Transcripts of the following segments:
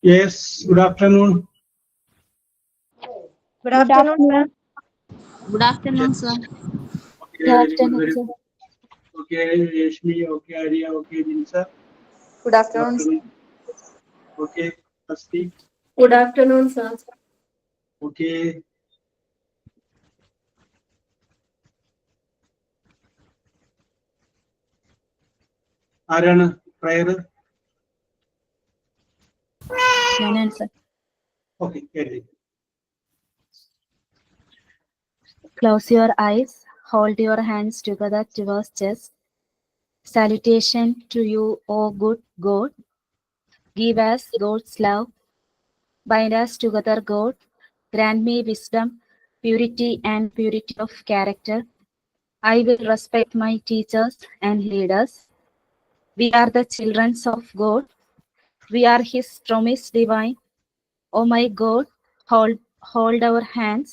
Yes, good afternoon. Good afternoon. Good afternoon, sir. Okay, very good, very good. Okay, Reshmi, okay, Arya, okay, Jinsa. Good afternoon. Okay, Asti. Good afternoon, sir. Okay. ആരാണ് prayer? Sir. Okay, ready. Close your eyes, hold your hands together towards chest. Salutation to you, O good God. Give us God's love. Bind us together, God. Grant me wisdom, purity, and purity of character. I will respect my teachers and leaders. We are the children of God. We are His promise divine. O my God, hold our hands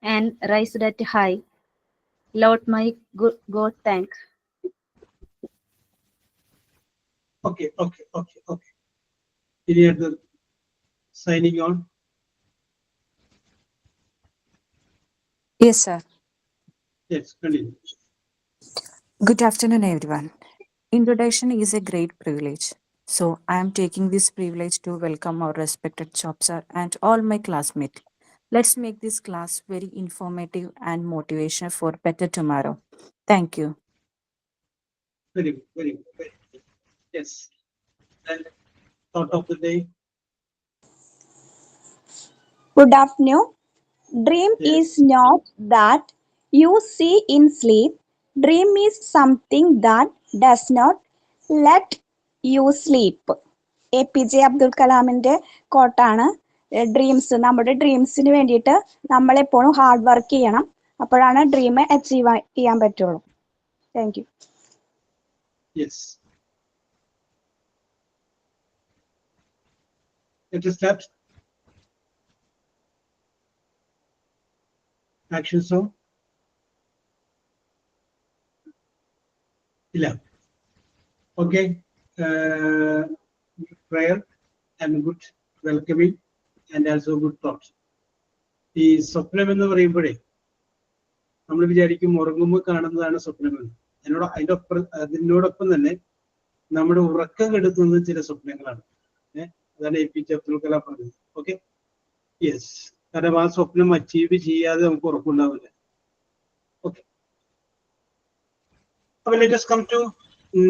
and raise that high. Lord, my good God, thank. Okay. Any other signing on? Yes, sir. Yes, continue. Good afternoon, everyone. Introduction is a great privilege. So, I am taking this privilege to welcome our respected Chop sir and all my classmates. Let's make this class very informative and motivational for better tomorrow. Thank you. Very good, very good, very good. Yes. And thought of the day? Good afternoon. Dream Yes. is not that you see in sleep. Dream is something that does not let you sleep. APJ Abdul കലാമിന്റെ കോട്ടാണ്. Dreams, നമ്മുടെ ഡ്രീംസിന് വേണ്ടിയിട്ട് നമ്മളെപ്പോഴും hard work ചെയ്യണം. അപ്പോഴാണ് dream achieve ചെയ്യാൻ പറ്റുള്ളൂ. Thank you. Yes. Let us start. Action song. ഇല്ല. Okay. Prayer and good welcoming and also good thoughts. ഈ സ്വപ്നം എന്ന് പറയുമ്പോഴേ നമ്മൾ വിചാരിക്കും ഉറങ്ങുമ്പോൾ കാണുന്നതാണ് സ്വപ്നമെന്ന്. അതിനോടൊപ്പം തന്നെ നമ്മുടെ ഉറക്കം കെടുത്തുന്നത് ചില സ്വപ്നങ്ങളാണ്. അതാണ് APJ അബ്ദുൽ കലാം പറഞ്ഞത്. Okay, yes. കാരണം ആ സ്വപ്നം അച്ചീവ് ചെയ്യാതെ നമുക്ക് ഉറപ്പുണ്ടാവില്ല. ഓക്കെ, അപ്പോൾ let us come to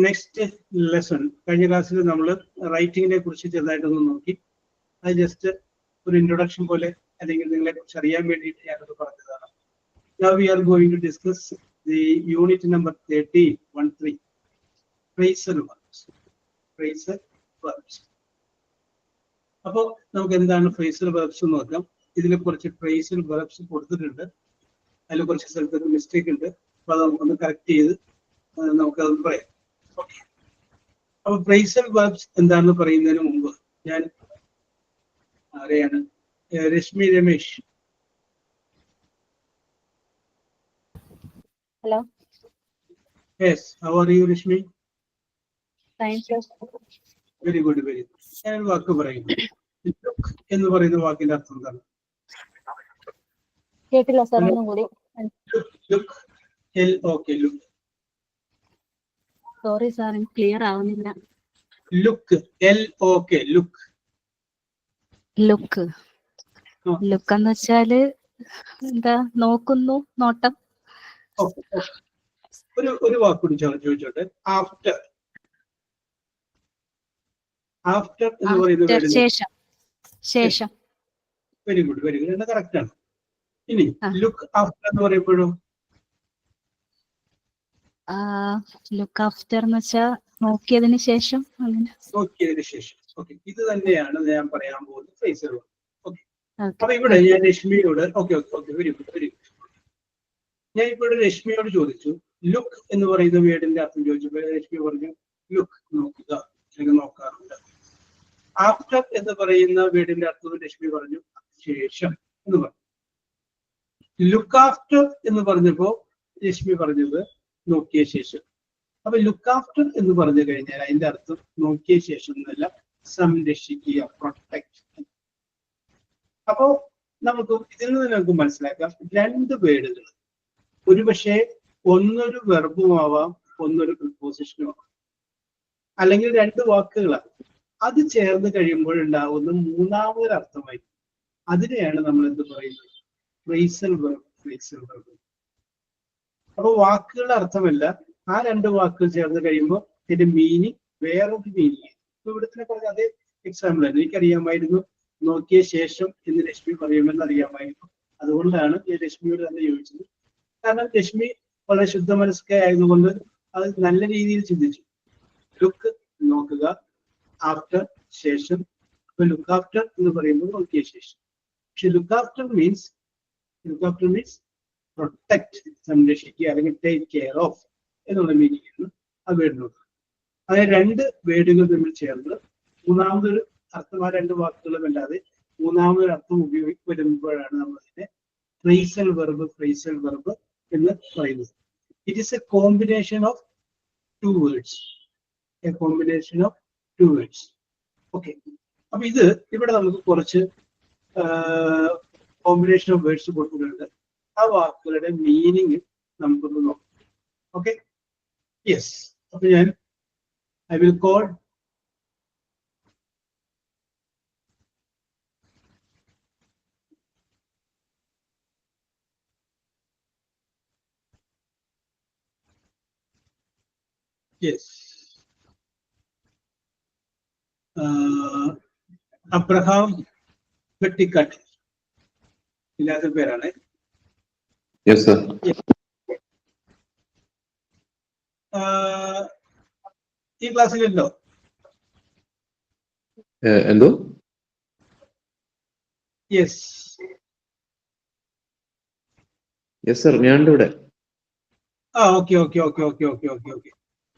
next lesson. കഴിഞ്ഞ ക്ലാസ്സിൽ നമ്മൾ റൈറ്റിങ്ങിനെ കുറിച്ച് ചെറുതായിട്ടൊന്ന് നോക്കി. അത് ജസ്റ്റ് ഒരു ഇൻട്രൊഡക്ഷൻ പോലെ അല്ലെങ്കിൽ നിങ്ങളെ കുറിച്ച് അറിയാൻ വേണ്ടിയിട്ട് ഞാനത് പറഞ്ഞതാണ്. Now we are going to discuss the unit number 13, phrasal verbs. Phrasal verbs. അപ്പോൾ നമുക്ക് എന്താണ് phrasal verbs എന്ന് നോക്കാം. ഇതിൽ കുറച്ച് phrasal verbs കൊടുത്തിട്ടുണ്ട്. അതിൽ കുറച്ച് സ്ഥലത്ത് മിസ്റ്റേക്ക് ഉണ്ട്. അപ്പോൾ അത് നമുക്കൊന്ന് കറക്റ്റ് ചെയ്ത് നമുക്കത് പറയാം. ഓക്കെ, അപ്പോൾ phrasal verbs എന്താണെന്ന് പറയുന്നതിന് മുമ്പ് ഞാൻ ആരെയാണ്? Rashmi Ramesh. Hello. Yes, how are you, Rishmi? Fine, sir. Very good, very good. ഞാൻ വാക്ക് പറയുന്നു. ലുക്ക് എന്ന് പറയുന്ന വാക്കിന്റെ അർത്ഥം എന്താണ്? കേട്ടില്ല സാർ, ഒന്നും കൂടി. Look, LOK, look. Sorry sir, clear ആവുന്നില്ല. Look, LOK, look. Look look എന്ന് വെച്ചാല് എന്താ? നോക്കുന്നു, നോട്ടം. ഒരു വാക്ക് കൂടി ചോദിച്ചോട്ടെ. ആഫ്റ്റർ. ആഫ്റ്റർ എന്ന് പറയുന്നത് ശേഷം. ശേഷം. Very good, very good. Correct ആണ്. ഇനി ലുക്ക് ആഫ്റ്റർ എന്ന് പറയുമ്പോഴും ലുക്ക് ആഫ്റ്റർ എന്ന് വെച്ചാൽ നോക്കിയതിന് ശേഷം അങ്ങനെ. നോക്കിയതിനു ശേഷം. ഓക്കെ, ഇത് തന്നെയാണ് ഞാൻ പറയാൻ പോകുന്ന ഫ്രേസൽ വെർബ്. Okay, Okay. അപ്പൊ ഇവിടെ ഞാൻ രശ്മിയോട് ഓക്കെ വെരി ഗുഡ്. ഞാൻ ഇപ്പോൾ രശ്മിയോട് ചോദിച്ചു ലുക്ക് എന്ന് പറയുന്ന വേർഡിന്റെ അർത്ഥം ചോദിച്ചപ്പോൾ രശ്മി പറഞ്ഞു ലുക്ക്, നോക്കുക അല്ലെങ്കിൽ നോക്കാറുണ്ട്. ആഫ്റ്റർ എന്ന് പറയുന്ന വേർഡിന്റെ അർത്ഥം രശ്മി പറഞ്ഞു ശേഷം എന്ന് പറഞ്ഞു. ലുക്ക് ആഫ്റ്റർ എന്ന് പറഞ്ഞപ്പോ രശ്മി പറഞ്ഞത് നോക്കിയ ശേഷം. അപ്പൊ ലുക്ക് ആഫ്റ്റർ എന്ന് പറഞ്ഞു കഴിഞ്ഞാൽ അതിന്റെ അർത്ഥം നോക്കിയ ശേഷം എന്നല്ല, സംരക്ഷിക്കുക, പ്രൊട്ടക്ട്. അപ്പോ നമുക്ക് ഇതിൽ നിന്ന് നമുക്ക് മനസ്സിലാക്കാം രണ്ട് വേർഡുകൾ ഒരുപക്ഷെ ഒന്നൊരു വെർബുമാവാം, ഒന്നൊരു പ്രിപ്പോസിഷനും ആവാം, അല്ലെങ്കിൽ രണ്ട് വാക്കുകളാണ്. അത് ചേർന്ന് കഴിയുമ്പോഴുണ്ടാവുന്ന മൂന്നാമതൊരു അർത്ഥമായി അതിനെയാണ് നമ്മൾ എന്ത് പറയുന്നത്, ഫ്രേസൽ വെർബ്. ഫ്രേസൽ വെർബ് അപ്പൊ വാക്കുകളുടെ അർത്ഥമല്ല, ആ രണ്ട് വാക്കുകൾ ചേർന്ന് കഴിയുമ്പോൾ ഇതിന്റെ മീനിങ് വേറൊരു മീനിങ്. ഇപ്പൊ ഇവിടുത്തെ പറഞ്ഞ അതേ എക്സാമ്പിൾ ആണ്. എനിക്കറിയാമായിരുന്നു നോക്കിയ ശേഷം എന്ന് രശ്മി പറയുമെന്ന് അറിയാമായിരുന്നു. അതുകൊണ്ടാണ് ഞാൻ രശ്മിയോട് തന്നെ ചോദിച്ചത്. കാരണം രശ്മി വളരെ ശുദ്ധ മനസ്കയായതുകൊണ്ട് അത് നല്ല രീതിയിൽ ചിന്തിച്ചു. ലുക്ക് നോക്കുക, ആഫ്റ്റർ ശേഷം. ഇപ്പൊ ലുക്ക് ആഫ്റ്റർ എന്ന് പറയുമ്പോൾ നോക്കിയ ശേഷം. പക്ഷെ ലുക്ക് ആഫ്റ്റർ മീൻസ് പ്രൊട്ടക്ട്, സംരക്ഷിക്കുക അല്ലെങ്കിൽ ടേക്ക് കെയർ ഓഫ് എന്നുള്ള മീനിങ് ആണ് ആ വേർഡിനുള്ളത്. അതായത് രണ്ട് വേർഡുകൾ തമ്മിൽ ചേർന്ന് മൂന്നാമതൊരു അർത്ഥം, ആ രണ്ട് വാക്കുകളും അല്ലാതെ മൂന്നാമതൊരു അർത്ഥം വരുമ്പോഴാണ് നമ്മൾ അതിനെ ഫ്രേസൽ വെർബ് എന്ന് പറയുന്നത്. It is A combination of two words. Okay, അപ്പൊ ഇത് ഇവിടെ നമുക്ക് കുറച്ച് കോമ്പിനേഷൻ ഓഫ് വേർഡ്സ് കൊടുക്കുന്നുണ്ട്. ആ വാക്കുകളുടെ മീനിങ് നമുക്കൊന്ന് നോക്കാം. Okay, yes. അപ്പൊ ഞാൻ I will call Abraham Vettikattu. ഇല്ലാത്ത പേരാണ്. Yes, sir. ഈ ക്ലാസ്സിലുണ്ടോ? എന്തോ? യെസ് സർ, ഞാൻ ഇവിടെ. ഓക്കെ.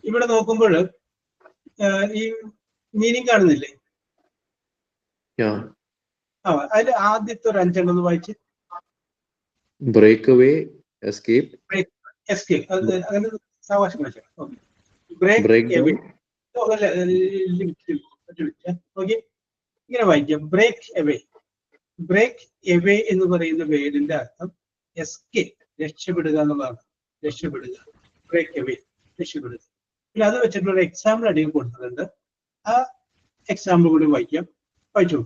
ഇവിടെ നോക്കുമ്പോൾ ഈ മീനിങ് കാണുന്നില്ലേ? അതിൽ ആദ്യത്തെ ഒരു അഞ്ചെണ്ണം ഒന്ന് വായിച്ച്. ബ്രേക്ക് അവേ, എസ്കേപ്പ്, അങ്ങനെ സാവകാശം വായിച്ചാൽ. ബ്രേക്ക് അവേ, ഇങ്ങനെ വായിക്കാം. ബ്രേക്ക് എവേ എന്ന് പറയുന്ന വേർഡിന്റെ അർത്ഥം എസ്കേപ്പ്, രക്ഷപ്പെടുക എന്നുള്ളതാണ്. ബ്രേക്ക് എവേ, രക്ഷപ്പെടുക. പിന്നെ അത് വെച്ചിട്ടുള്ള എക്സാമ്പിൾ അടിയിൽ കൊടുത്തിട്ടുണ്ട്. ആ എക്സാമ്പിൾ കൂടി വായിക്കാം. വായിച്ചു.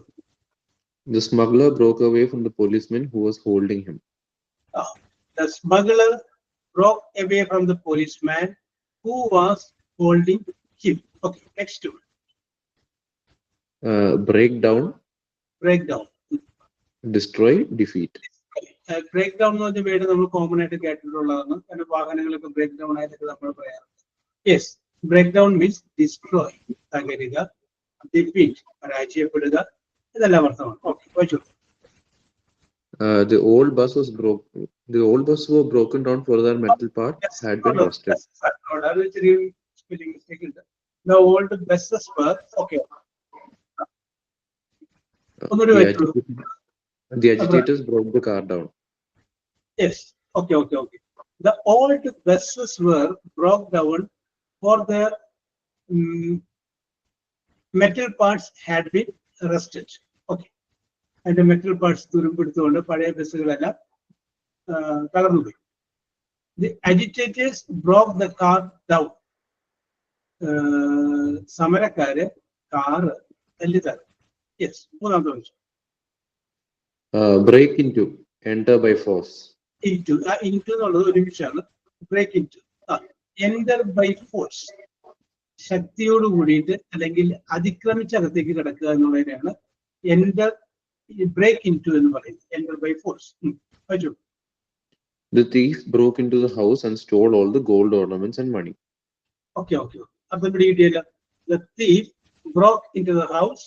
The smuggler broke away from the policeman who was holding him. The smuggler broke away from the policeman who was holding him. Okay, next one. Break down, destroy, defeat. Break down എന്ന് പറഞ്ഞ word നമ്മൾ common ആയിട്ട് കേട്ടിട്ടുള്ളതാണ്. കാരണം വാഹനങ്ങളൊക്കെ break down ആയിട്ടൊക്കെ നമ്മൾ പറയാറുണ്ട്. Yes, break down means destroy, തകരുക, ഡിഫീറ്റ്, പരാജയപ്പെടുക, ഇതെല്ലാം അർത്ഥമാണ്. ഓക്കെ, വായിച്ചു. The old bus were broken down for their metal parts had been rusted. The old buses were, okay. The agitators broke the car down. Yes, okay. The old buses were broke down for their metal parts had been rusted. Okay. അതിന്റെ metal parts തുരുമ്പെടുത്തുകൊണ്ട് പഴയ ബസ്സുകളെല്ലാം തകർന്നുപോയി. The agitators broke the car down. സമരക്കാര് കാറ് തല്ലി തകർന്നു. Yes, മൂന്നാമത്തെ വായിച്ചു. Break into, enter by force. into എന്നുള്ളത് ഒരു നിമിഷമാണ്. Break into, enter by force, ശക്തിയോട് കൂടിയിട്ട് അല്ലെങ്കിൽ അതിക്രമിച്ചകത്തേക്ക് കിടക്കുക എന്നുള്ളതിനെയാണ് എൻ്റർ ബ്രേക്ക് ഇൻടു എന്ന് പറയുന്നത്. Enter by force. വായിച്ചു. The thief broke into the house and stole all the gold ornaments and money. Okay. അർത്ഥം പിടികിട്ടിയല്ല. The thief broke into the house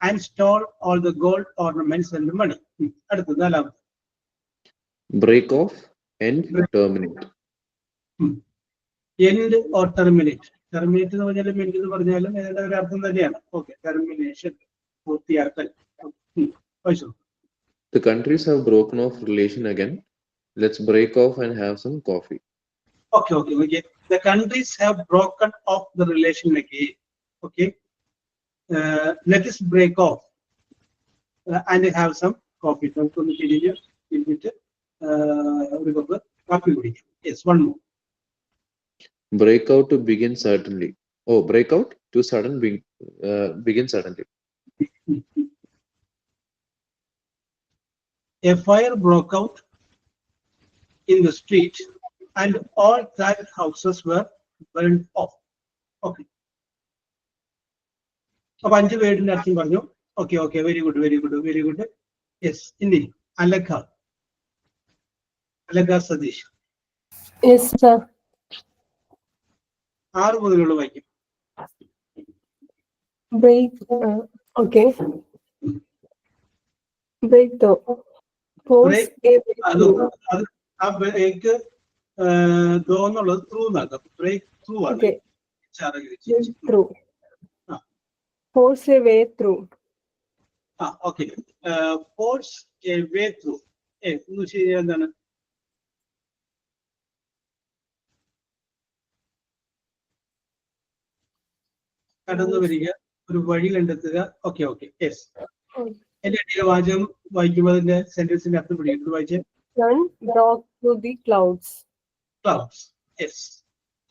and stole all the gold ornaments and the money. അടുത്തത് നാലാമത്. Break off, end, terminate. End or terminate. Terminate എന്ന് പറഞ്ഞാലും end എന്ന് പറഞ്ഞാലും ഏതാണ്ട് ഒരു അർത്ഥം തന്നെയാണ്. Okay, termination, പൂർത്തിയാക്കൽ. വായിച്ചോ. The countries have broken off relation again. Let's break off and have some coffee. Okay. The countries have broken off the relation again. Okay. Let us break off and have some coffee. നമുക്കൊന്ന് പിരിഞ്ഞ് ഇരുന്നിട്ട് ഒരു cup കാപ്പി കുടിക്കാം. Yes, one more. Break out to begin certainly. Oh, break out to begin suddenly. A fire broke out in the street and all private houses were burned off. Okay. അപ്പൊ 5 വേർഡിന്റെ അർത്ഥം പറഞ്ഞു. Okay. Very good. Yes, ഇനി അലഖ Satheesh. Yes, sir. 6 മുതലുള്ള വായിക്കും. Break. Okay. Break the. Force a way അത് through. ആ break തോന്നുള്ളത് through എന്നാക്കാം. Break through ആണ്. Okay. Through. Force a way through. Okay. Force a way through. എന്ന് വെച്ച് കഴിഞ്ഞാൽ എന്താണ്? കടന്നു വരിക, ഒരു വഴി കണ്ടെത്തുക. ഓക്കെ. യെസ്. എന്റെ അടിയിലെ വാചകം വായിക്കുമ്പോൾ അതിന്റെ സെന്റൻസിന്റെ അർത്ഥം പിടിക്കും. വായിച്ചേ. Sun broke through the clouds. Clouds. Yes.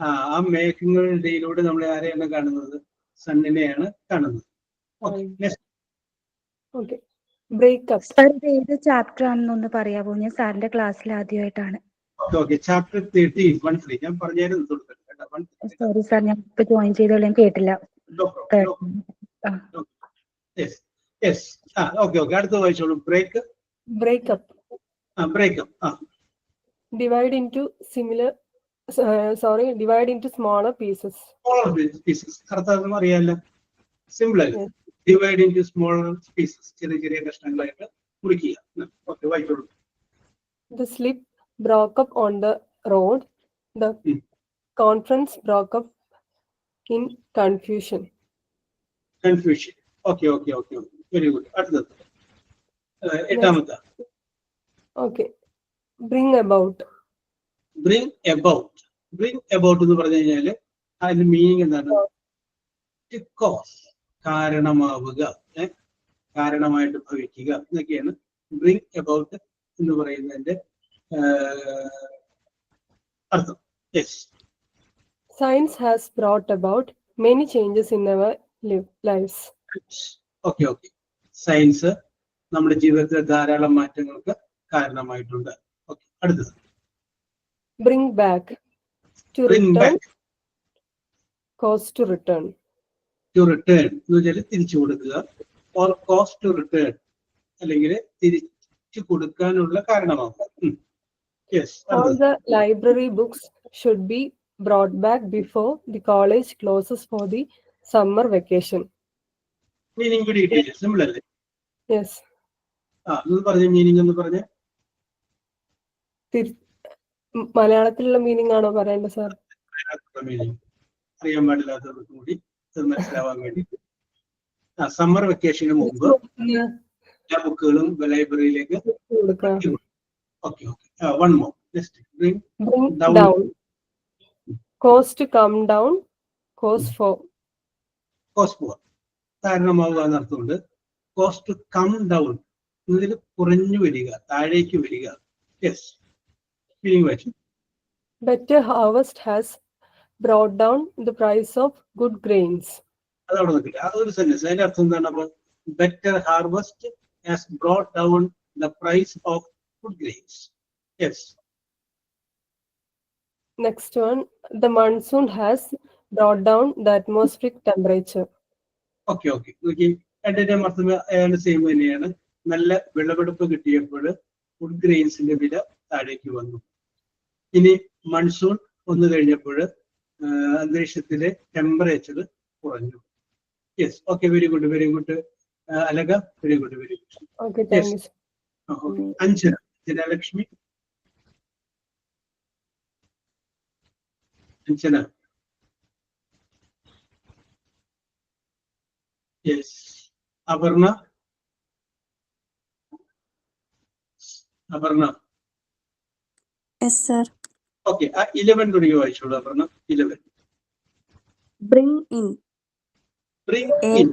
ആ മേഘങ്ങളുടെ ഇടയിലൂടെ നമ്മൾ ആരെയാണ് കാണുന്നത്? സണ്ണിനെയാണ് കാണുന്നത്. Okay. Break up. സാർ ഇത് ഏത് ചാപ്റ്റർ ആണെന്നൊന്ന് പറയാമോ? ഞാൻ സാറിന്റെ ക്ലാസ്സിൽ ആദ്യമായിട്ടാണ്. ഓക്കെ. ചാപ്റ്റർ 13 1-3 ഞാൻ പറഞ്ഞായിരുന്നു തുടക്കത്തിൽ കേട്ടോ. 1-3. സോറി സാർ, ഞാൻ ഇപ്പൊ ജോയിൻ ചെയ്തോളൂ, ഞാൻ കേട്ടില്ല. യെസ്. ഓക്കെ. അടുത്ത വായിച്ചോളൂ. Break. Break up. Breakup. Divide into smaller pieces. അർത്ഥം അറിയാമല്ലോ. സിമ്പിൾ അല്ലേ? Divide into smaller pieces. ചെറിയ കഷ്ണങ്ങളായിട്ട് മുറിക്കുക. ഓക്കെ, വായിച്ചോളൂ. The slip broke up on the road. The conference broke up in confusion. Okay. Very good. അടുത്തത് 8ാമത്തെ. Okay. Bring about. Bring about എന്ന് പറഞ്ഞു കഴിഞ്ഞാല് അതിന്റെ മീനിങ് എന്താണ്? ടു കോസ്, കാരണമാവുക, കാരണമായിട്ട് ഭവിക്കുക എന്നൊക്കെയാണ് ബ്രിങ് എബൌട്ട് എന്ന് പറയുന്നതിന്റെ അർത്ഥം. Yes. Science has brought about many changes in our lives. Okay. Science നമ്മുടെ ജീവിതത്തിലെ ധാരാളം മാറ്റങ്ങൾക്ക് കാരണമായിട്ടുണ്ട്. ഓക്കെ, അടുത്തത്. Bring back. To return. Cause to return. To return എന്ന് വെച്ചാൽ തിരിച്ചു കൊടുക്കുക. ഓർ കോസ് ടു റിട്ടേൺ, അല്ലെങ്കിൽ തിരിച്ചു കൊടുക്കാനുള്ള കാരണമാകും. Yes. All the library books should be brought back before the college closes for the summer vacation. Meaning കൂടി കിട്ടിയില്ലേ? സിമ്പിൾ അല്ലേ? Yes. ഒന്ന് പറഞ്ഞ മീനിങ് ഒന്ന് പറഞ്ഞ. മലയാളത്തിലുള്ള മീനിങ് ആണോ പറയേണ്ടത് സാർ? മീനിങ് അറിയാൻ പാടില്ലാത്തവർക്ക് കൂടി അത് മനസ്സിലാവാൻ വേണ്ടി. സമ്മർ വെക്കേഷന് മുമ്പ് എല്ലാ ബുക്കുകളും ലൈബ്രറിയിലേക്ക് കൊടുക്കാം. Okay. One more. Bring down. Cause to come down. Cause for. Cause പോവാ, കാരണമാവുക എന്നർത്ഥമുണ്ട്. കോസ് ടു കം ഡൗൺ എന്നതിൽ കുറഞ്ഞു വരിക, താഴേക്ക് വരിക. യെസ്. മീനിങ് വായിച്ചു. Better harvest has brought down the price of good grains. അതവിടെ നിൽക്കില്ല. അതൊരു സെന്റൻസ്. അതിന്റെ അർത്ഥം എന്താണ്? അപ്പൊ better harvest has brought down the price of good grains. Yes. Next one, the monsoon has brought down the atmospheric temperature. Okay. രണ്ടിന്റെയും അർത്ഥം ഏതാണ്ട് സെയിം തന്നെയാണ്. നല്ല വിളവെടുപ്പ് കിട്ടിയപ്പോൾ ഫുഡ് ഗ്രെയിൻസിന്റെ വില താഴേക്ക് വന്നു. ഇനി മൺസൂൺ വന്നു കഴിഞ്ഞപ്പോൾ അന്തരീക്ഷത്തിലെ ടെമ്പറേച്ചർ കുറഞ്ഞു. Yes, okay, very good, very good. Alaka, very good, very good. Okay, thank you, sir. Anjana, Janalakshmi, Anjana. Yes, Aparna, Aparna. Yes, sir. Okay, 11 തുടങ്ങി വായിച്ചോളൂ Aparna. 11. Bring in. Bring A. in.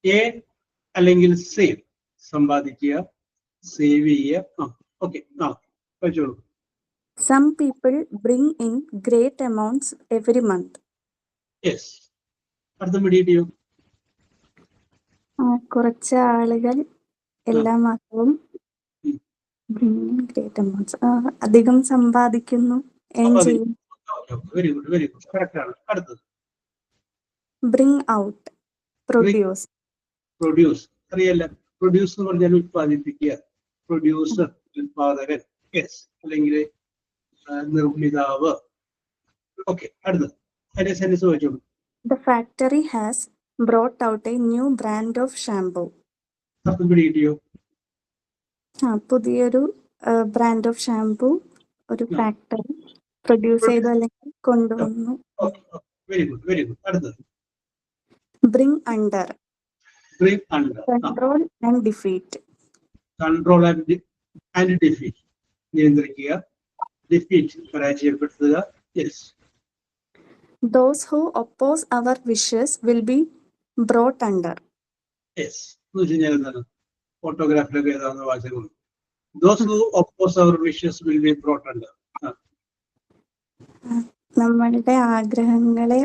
A അല്ലെങ്കിൽ സേവ്, സമ്പാദിക്കുക, സേവ് ചെയ്യുക. ഓക്കെ, വായിച്ചോളൂ. Some people bring in great amounts every month. Yes, അടുത്ത മീഡിയോ. കുറച്ച് ആളുകൾ എല്ലാ മാസവും ഉം. bring in great amounts, അധികം സമ്പാദിക്കുന്നു, earn ചെയ്യും. Very good, very good, correct ആണ്. അടുത്തത് Bring out, produce. പ്രൊഡ്യൂസ്, അറിയാല്ല. പ്രൊഡ്യൂസ് എന്ന് പറഞ്ഞാൽ ഉത്പാദിപ്പിക്കുക. പ്രൊഡ്യൂസർ, ഉത്പാദകൻ. യെസ്, അല്ലെങ്കിൽ നിർമ്മിതാവ്. ഓക്കെ, അടുത്തത് അതിന്റെ സെന്റൻസ് വായിച്ചോളൂ. The factory has brought out a new brand of shampoo. അർത്ഥം പിടികിട്ടിയോ? പുതിയൊരു ബ്രാൻഡ് ഓഫ് ഷാംപൂ ഒരു ഫാക്ടറി പ്രൊഡ്യൂസ് ചെയ്തു അല്ലെങ്കിൽ കൊണ്ടുവന്നു. Very good, very good. അടുത്തത് bring under, bring under. Control and defeat. Control and defeat, നിയന്ത്രിക്കുക. ഡിഫീറ്റ്, പരാജയപ്പെടുത്തുക. Yes. Those who oppose our wishes will be brought under. Yes എന്ന് വെച്ച് കഴിഞ്ഞാൽ എന്താണ്? ഫോട്ടോഗ്രാഫിലൊക്കെ ഏതാവുന്ന വാചകം. Those who oppose our wishes will be brought under. നമ്മളുടെ ആഗ്രഹങ്ങളെ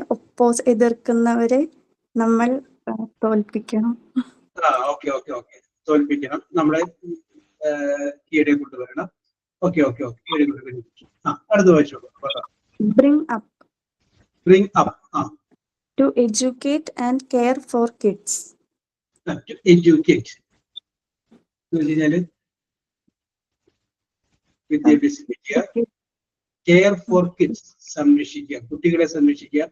എതിർക്കുന്നവരെ നമ്മൾ തോൽപ്പിക്കണം. ഓക്കെ, ഓക്കെ, ഓക്കെ, തോൽപ്പിക്കണം, നമ്മളെ കീഴെ കൊണ്ടുവരണം. Okay, okay, okay, very good, very good. അടുത്ത വായിച്ചോളൂ. Bring up, Bring up. to educate and care for kids. To educate എന്ന് വെച്ച് കഴിഞ്ഞാല് വിദ്യാഭ്യസിപ്പിക്കുക. കെയർ ഫോർ കിഡ്സ്, സംരക്ഷിക്കുക, കുട്ടികളെ സംരക്ഷിക്കുക.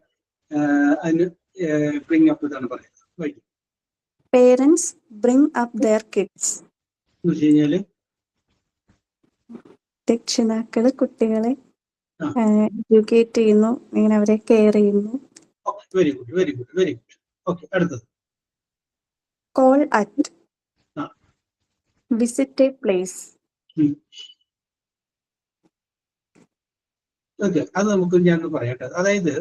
അതിന് ബ്രിങ് അപ്പ് എന്നാണ് പറയുന്നത്. Parents bring up their kids. എന്ന് വെച്ച് കഴിഞ്ഞാല് രക്ഷിതാക്കള് കുട്ടികളെ എഡ്യൂക്കേറ്റ് ചെയ്യുന്നു, ഇങ്ങനെ അവരെ കെയർ ചെയ്യുന്നു. Very good, very good, very good. Okay, അടുത്തത് Call at, visit a place. Okay, അത് നമുക്ക് ഞാൻ പറയട്ടെ. അതായത്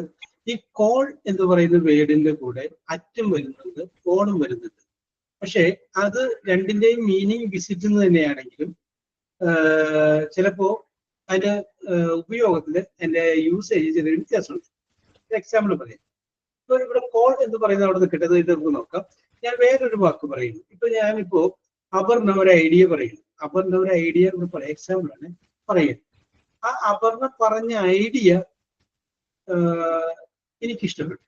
ഈ കോൾ എന്ന് പറയുന്ന വേർഡിന്റെ കൂടെ അറ്റും വരുന്നുണ്ട്, കോളും വരുന്നുണ്ട്. പക്ഷെ അത് രണ്ടിന്റെയും മീനിങ് വിസിറ്റ് എന്ന് തന്നെയാണെങ്കിലും ചിലപ്പോ അതിന്റെ ഉപയോഗത്തില് അതിന്റെ യൂസേജ് ചെറിയ വ്യത്യാസമുണ്ട്. എക്സാമ്പിൾ പറയാം. ഇപ്പൊ ഇവിടെ കോൾ എന്ന് പറയുന്നത് അവിടെ നിൽക്കട്ടെ, ഇത് നമുക്ക് നോക്കാം. ഞാൻ വേറൊരു വാക്ക് പറയുന്നു. ഇപ്പൊ ഞാനിപ്പോ അപർണ ഒരു ഐഡിയ പറയുന്നു. അപർണ ഒരു ഐഡിയ പറയാം, എക്സാമ്പിൾ ആണ് പറയുന്നത്. ആ അപർണ പറഞ്ഞ ഐഡിയ എനിക്കിഷ്ടപ്പെട്ടു.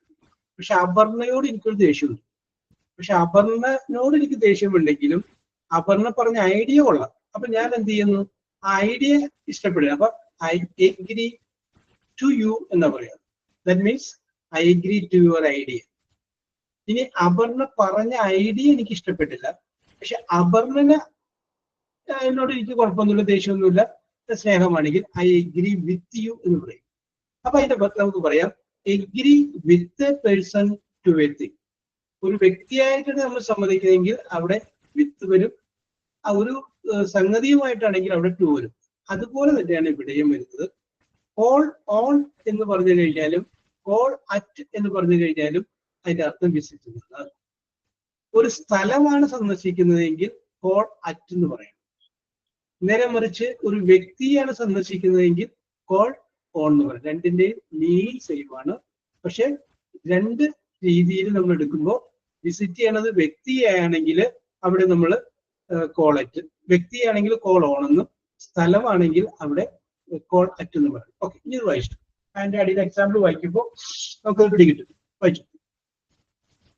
പക്ഷെ അപർണയോട് എനിക്കൊരു ദേഷ്യമുണ്ട്. പക്ഷെ അപർണനോട് എനിക്ക് ദേഷ്യമുണ്ടെങ്കിലും അപർണ പറഞ്ഞ ഐഡിയ കൊള്ളാം. അപ്പൊ ഞാൻ എന്ത് ചെയ്യുന്നു? ആ ഐഡിയ ഇഷ്ടപ്പെടുക. അപ്പൊ ഐ എഗ്രി ടു യു എന്നാ പറയാ. That means I agree to your idea. ഇനി അപർണ പറഞ്ഞ ഐഡിയ എനിക്ക് ഇഷ്ടപ്പെട്ടില്ല, പക്ഷെ അപർണന എന്നോട് എനിക്ക് കുഴപ്പമൊന്നുമില്ല, ദേഷ്യമൊന്നുമില്ല, സ്നേഹമാണെങ്കിൽ ഐ എഗ്രി വിത്ത് യു എന്ന് പറയും. അപ്പൊ അതിന്റെ നമുക്ക് പറയാം agree with a person to a thing. ഒരു വ്യക്തിയായിട്ടാണ് നമ്മൾ സമ്മതിക്കുന്നതെങ്കിൽ അവിടെ വിത്ത് വരും. ഒരു സംഗതിയുമായിട്ടാണെങ്കിൽ അവിടെ ടു വരും. അതുപോലെ തന്നെയാണ് ഇവിടെയും വരുന്നത്. കോൾ ഓൺ എന്ന് പറഞ്ഞു കഴിഞ്ഞാലും കോൾ അറ്റ് എന്ന് പറഞ്ഞു കഴിഞ്ഞാലും അതിന്റെ അർത്ഥം വിസിറ്റ് എന്നാണ്. ഒരു സ്ഥലമാണ് സന്ദർശിക്കുന്നതെങ്കിൽ കോൾ അറ്റ് എന്ന് പറയണം. നേരെ മറിച്ച് ഒരു വ്യക്തിയാണ് സന്ദർശിക്കുന്നതെങ്കിൽ കോൾ ഓൺ എന്ന് പറയും. രണ്ടിന്റെയും മീനിങ് സെയിം ആണ്. പക്ഷെ രണ്ട് രീതിയിൽ നമ്മൾ എടുക്കുമ്പോൾ വിസിറ്റ് ചെയ്യണത് വ്യക്തിയാണെങ്കിൽ അവിടെ നമ്മൾ കോൾ അറ്റ്, വ്യക്തിയാണെങ്കിൽ കോൾ ഓൺ എന്നും, സ്ഥലമാണെങ്കിൽ അവിടെ കോൾ അറ്റ് എന്ന് പറയും. ഓക്കെ, ഇനി ഇത് വായിച്ചു. അതിന്റെ അടിയിൽ എക്സാമ്പിൾ വായിക്കുമ്പോൾ നമുക്ക് പിടികിട്ടും. വായിച്ചു.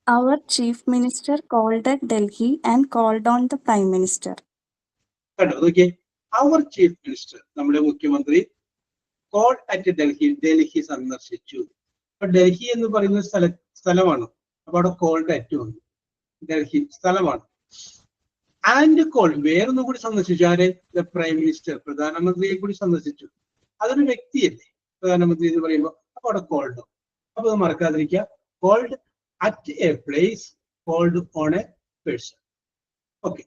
Our chief minister called at Delhi and called on the prime minister. കണ്ടോ, നോക്കിയേ. അവർ ചീഫ് മിനിസ്റ്റർ, നമ്മുടെ മുഖ്യമന്ത്രി, കോൾ അറ്റ് ഡൽഹി, ഡൽഹി സന്ദർശിച്ചു. അപ്പൊ ഡൽഹി എന്ന് പറയുന്ന സ്ഥലമാണ്. അപ്പൊ അവിടെ കോൾഡ് അറ്റ് വന്നു. ഡൽഹി സ്ഥലമാണ്. ആൻഡ് കോൾ വേറൊന്നും കൂടി സന്ദർശിച്ചു. ആര്? ദ പ്രൈം മിനിസ്റ്റർ, പ്രധാനമന്ത്രിയെ കൂടി സന്ദർശിച്ചു. അതൊരു വ്യക്തിയല്ലേ പ്രധാനമന്ത്രി എന്ന് പറയുമ്പോൾ. അപ്പൊ അവിടെ കോൾഡ്. അപ്പൊ അത് മറക്കാതിരിക്കുക. Called at a place, called on a person. Okay.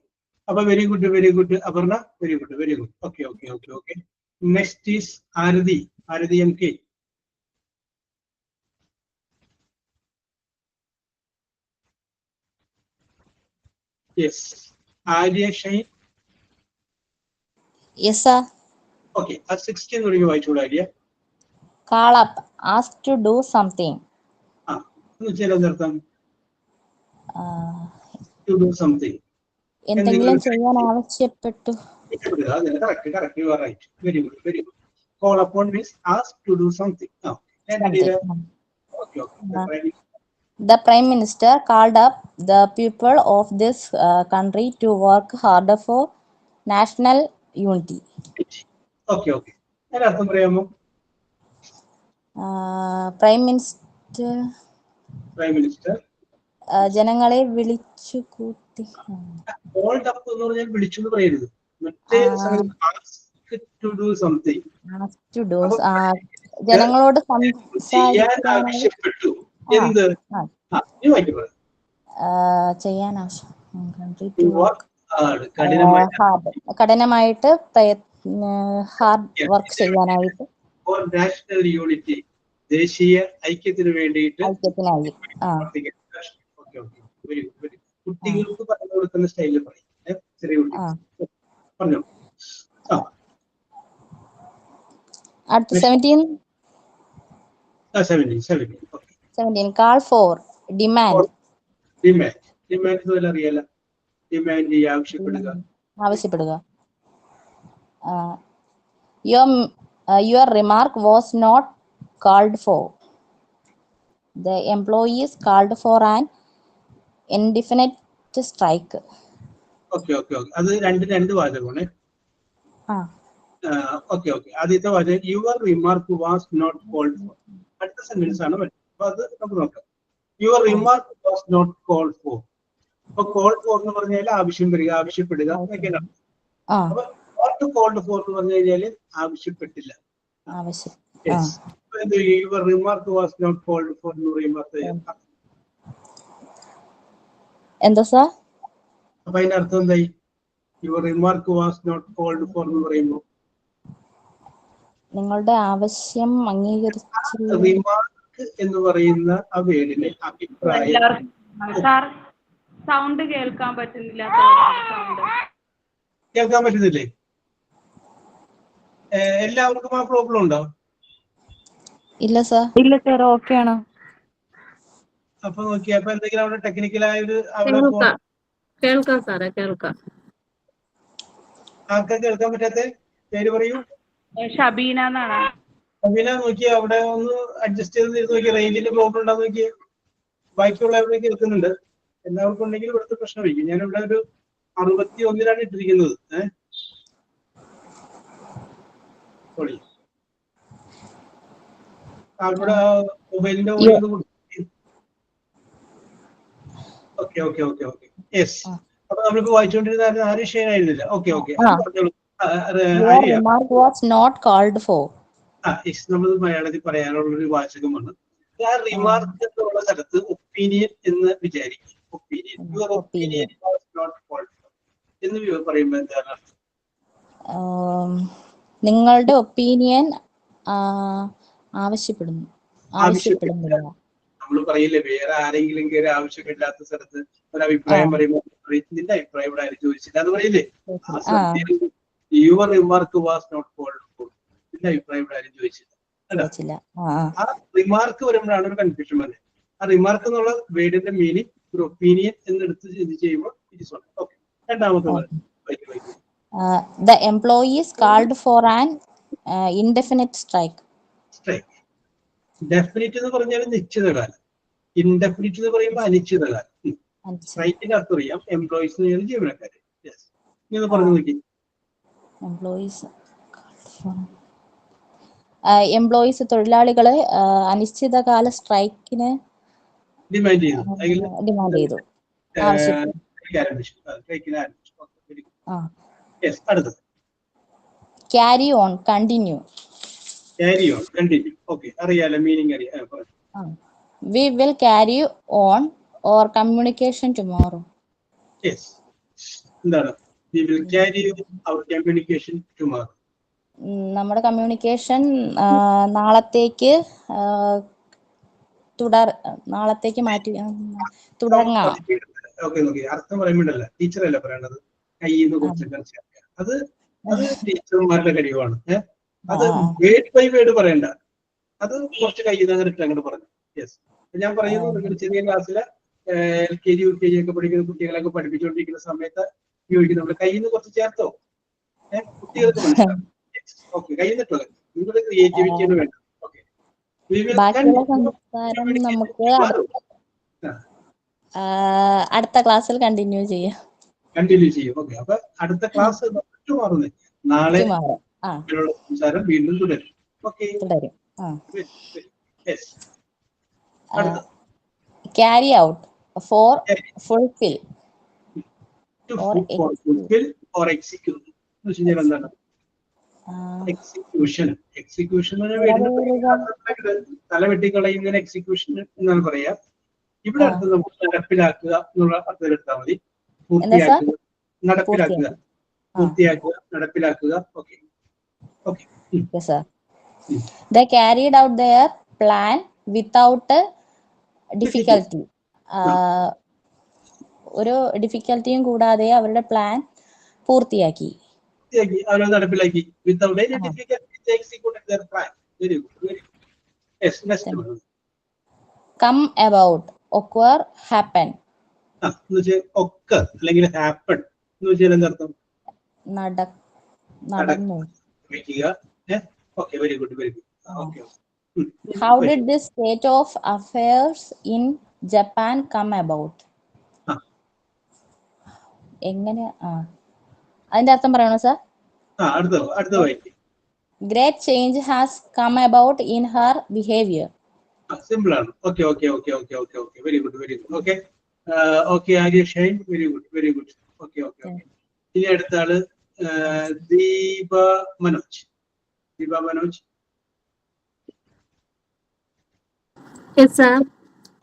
അപ്പൊ very good, very good Aparna, very good, very good. Okay okay okay okay. Next is Arathi. Arathi M K. Yes. Arya Shine. Yes, sir. Okay. ആ 16 തുടങ്ങി വായിച്ചോളൂ Arya. Call up, ask to do something. ആ ഒന്ന് ചിലതർത്ഥം Uh, to do something. എന്തെങ്കിലും ചെയ്യാൻ ആവശ്യപ്പെട്ടു. Correct correct, you are right. Very good, very good. Call upon means ask to do something. Okay okay. The Prime Minister called up the people of this country to work harder for national unity. Okay okay. അതിനർത്ഥം പറയാമോ? Prime Minister prime minister ജനങ്ങളെ വിളിച്ചു കൂട്ടി. Called up എന്ന് പറഞ്ഞാൽ വിളിച്ചു എന്ന് പറയരുത്. മറ്റേ to do something. Ask to do, ജനങ്ങളോട് ചെയ്യാൻ ആവശ്യപ്പെട്ടു. എന്ത്? ചെയ്യാൻ കഠിനമായിട്ട് ഹാർഡ് വർക്ക് ചെയ്യാനായിട്ട്, നാഷണൽ യൂണിറ്റി, ദേശീയ ഐക്യത്തിന് വേണ്ടിയിട്ട് ഐക്യത്തിനായി. കുട്ടികൾക്ക് പറഞ്ഞു കൊടുക്കുന്ന സ്റ്റൈലിൽ പറയും. ചെറിയ കുട്ടി പറഞ്ഞോ. അടുത്ത 17. 17. Call for, demand. ഡിമാൻഡ് അറിയാലോ. ഡിമാൻഡ് ചെയ്യുക, ആവശ്യപ്പെടുക. Your remark was not called for. The employees called for an indefinite strike. Okay okay okay. അത് രണ്ട് വാചകമാണ്. Okay okay. ആദ്യത്തെ വാചകം your remark was not called for. അടുത്ത സെന്റൻസ് ആണ് വരുന്നത്. അപ്പൊ അത് നമുക്ക് നോക്കാം. Your remark was not called for. അപ്പൊ കോൾഡ് ഫോർ എന്ന് പറഞ്ഞാൽ ആവശ്യപ്പെടുക എന്നൊക്കെയാണ്. അപ്പൊ നോട്ട് കോൾഡ് ഫോർ എന്ന് പറഞ്ഞു കഴിഞ്ഞാല് ആവശ്യപ്പെട്ടില്ല. Your remark was not called for എന്ന് പറയുമ്പോൾ എന്താ സാർ? അപ്പൊ അതിന്റെ അർത്ഥം എന്തായി? Your remark was not called for എന്ന് പറയുമ്പോൾ നിങ്ങളുടെ ആവശ്യം അംഗീകരിച്ചില്ല. റിമാർക്ക് എന്ന് പറയുന്ന ആ വേർഡിനെ അഭിപ്രായം. സൗണ്ട് കേൾക്കാൻ പറ്റുന്നില്ല. കേൾക്കാൻ പറ്റുന്നില്ലേ? എല്ലാവർക്കും ആ പ്രോബ്ലം ഉണ്ടോ? ഇല്ല സാർ. ഇല്ല സാർ, ഓക്കെ ആണോ? അപ്പൊ നോക്കി, അപ്പൊ എന്തെങ്കിലും അവിടെ ടെക്നിക്കലായൊരു കേൾക്കാം സാറേ, കേൾക്കാം. ആർക്കാ കേൾക്കാൻ പറ്റാത്ത? പേര് പറയൂ. ഷബീന എന്നാണ്. ഷബീന, നോക്കിയേ അവിടെ ഒന്ന് അഡ്ജസ്റ്റ് ചെയ്ത് നോക്കിയേ. റേഞ്ചിന്റെ പ്രോബ്ലം ഉണ്ടാന്ന് നോക്കിയേ. ബാക്കിയുള്ളവരെ കേൾക്കുന്നുണ്ട്. എല്ലാവർക്കും ഉണ്ടെങ്കിൽ ഇവിടുത്തെ പ്രശ്നമായിരിക്കും. ഞാനിവിടെ ഒരു 61 ഇട്ടിരിക്കുന്നത്. സോറി, അവിടെ മൊബൈലിന്റെ okay okay okay okay. Yes. അപ്പൊ നമ്മളിപ്പോ വായിച്ചുകൊണ്ടിരുന്ന ആരും ഷെയർ ആയിരുന്നില്ല. Okay okay. നമ്മൾ മലയാളത്തിൽ പറയാനുള്ള ഒരു വാചകമാണ്. ആ റിമാർക്ക് എന്നുള്ള സ്ഥലത്ത് ഒപ്പീനിയൻ എന്ന് വിചാരിക്കും. Opinion, your opinion was not called for എന്ന് പറയുമ്പോൾ എന്താണ്? നിങ്ങളുടെ ഒപ്പീനിയൻ ആവശ്യപ്പെടുന്നില്ല. നമ്മൾ പറയില്ലേ, വേറെ ആരെങ്കിലും കയറി ആവശ്യമില്ലാത്ത സ്ഥലത്ത് ഒരു അഭിപ്രായം പറയുമ്പോൾ നിന്റെ അഭിപ്രായം ഇവിടെ ആരും ചോദിച്ചില്ല എന്ന് പറയില്ലേ? Your remark was not called for, നിന്റെ അഭിപ്രായം ഇവിടെ ആരും ചോദിച്ചില്ല. ആ റിമാർക്ക് വരുമ്പോഴാണ് ഒരു കൺഫ്യൂഷൻ വരുന്നത്. ആ റിമാർക്ക് എന്നുള്ള വേർഡിന്റെ മീനിങ് ഒരു ഒപ്പീനിയൻ എന്നെടുത്ത് ഇത് ചെയ്യുമ്പോൾ ഇറ്റ് ഈസ് ഓക്കെ. രണ്ടാമത്തെ The employees called for an indefinite strike. Definite എന്ന് പറഞ്ഞാൽ നിശ്ചിതകാലം, ഇൻഡെഫിനിറ്റ് എന്ന് പറയുമ്പോൾ അനിശ്ചിതകാലം. സ്ട്രൈക്കിന്റെ അർത്ഥം അറിയാം. എംപ്ലോയീസ് ജീവനക്കാര്. പറഞ്ഞു നോക്കി. എംപ്ലോയീസ് തൊഴിലാളികള് അനിശ്ചിതകാല സ്ട്രൈക്കിന് ഡിമാൻഡ് ചെയ്തു. ഡിമാൻഡ് ചെയ്തു. ആവശ്യപ്പെട്ടു. അടുത്തത് carry on, continue. Carry on, continue. Okay, അറിയാലോ, മീനിങ് അറിയാം. We will carry on our communication tomorrow. Yes, എന്താണ് we will carry our communication tomorrow. നമ്മുടെ കമ്മ്യൂണിക്കേഷൻ നാളത്തേക്ക് മാറ്റി തുടങ്ങാം. ഓക്കെ, നോക്കി അർത്ഥം പറയുമ്പോഴല്ല ടീച്ചറല്ല പറയേണ്ടത്. കയ്യിൽ നിന്ന് കുറച്ച് അത് ടീച്ചർമാരുടെ കഴിവാണ്. അത് വേർഡ് ബൈ വേർഡ് പറയണ്ട, അത് കുറച്ച് കയ്യിൽ നിന്ന് അങ്ങനെ ഇട്ട് അങ്ങോട്ട് പറഞ്ഞു. യെസ്, ഞാൻ പറയുന്നു, നിങ്ങൾ ചെറിയ ക്ലാസ്സിലെ LKG UKG ഒക്കെ പഠിക്കുന്ന കുട്ടികളൊക്കെ പഠിപ്പിച്ചുകൊണ്ടിരിക്കുന്ന സമയത്ത് ഉപയോഗിക്കും. നമ്മൾ കയ്യിൽ നിന്ന് കുറച്ച് ചേർത്തോ, കുട്ടികൾക്ക് മനസ്സിലാവും. ഓക്കെ, കയ്യിൽ നിന്നിട്ടോ, നിങ്ങളുടെ ക്രിയേറ്റിവിറ്റിയാണ് വേണ്ടത്. ഓക്കെ, ബാക്കിയുള്ള സംസാരം നമുക്ക് അടുത്ത ക്ലാസ്സിൽ കണ്ടിന്യൂ ചെയ്യാം. ഓക്കെ, അപ്പൊ അടുത്ത ക്ലാസ് മാറുന്നേ നാളെ സംസാരം വീണ്ടും തുടരും. ഓക്കെ, തുടരും. Carry out, for fulfil or execute. എന്താണ് എക്സിക്യൂഷൻ? എക്സിക്യൂഷൻ തല വെട്ടിക്കളയുന്നതിന് എക്സിക്യൂഷൻ എന്നാണ് പറയാ. ഇവിടെ അടുത്ത് നമുക്ക് നടപ്പിലാക്കുക എന്നുള്ള അർത്ഥം എടുത്താൽ മതി. പൂർത്തിയാക്കുക, നടപ്പിലാക്കുക, പൂർത്തിയാക്കുക, നടപ്പിലാക്കുക. Okay, okay. They carried out their plan without difficulty. ഒരു ഡിഫിക്കൽറ്റിയും കൂടാതെ അവരുടെ പ്ലാൻ പൂർത്തിയാക്കി, അവരത് നടപ്പിലാക്കി. Without any difficulty they executed their plan. Very good, very good. Yes, next one. Come about, occur, happen. എന്ന് വെച്ചാൽ occur അല്ലെങ്കിൽ happen എന്ന് വെച്ചാൽ എന്താർത്ഥം? നടന്നു. Okay, very good, very good. Okay. How did this state of affairs in Japan come about? എങ്ങനെ അതിന്റെ അർത്ഥം പറയണോ സർ? അടുത്ത വായിക്കും. Great change has come about in her behavior. Simple ആണ്. Okay, okay, okay, okay, okay, okay, very good, very good. Okay, okay, Arya Shine, very good, very good. Okay, okay, okay. ഇനി അടുത്ത ആള് ദീപ മനോജ്. ദീപ മനോജ്.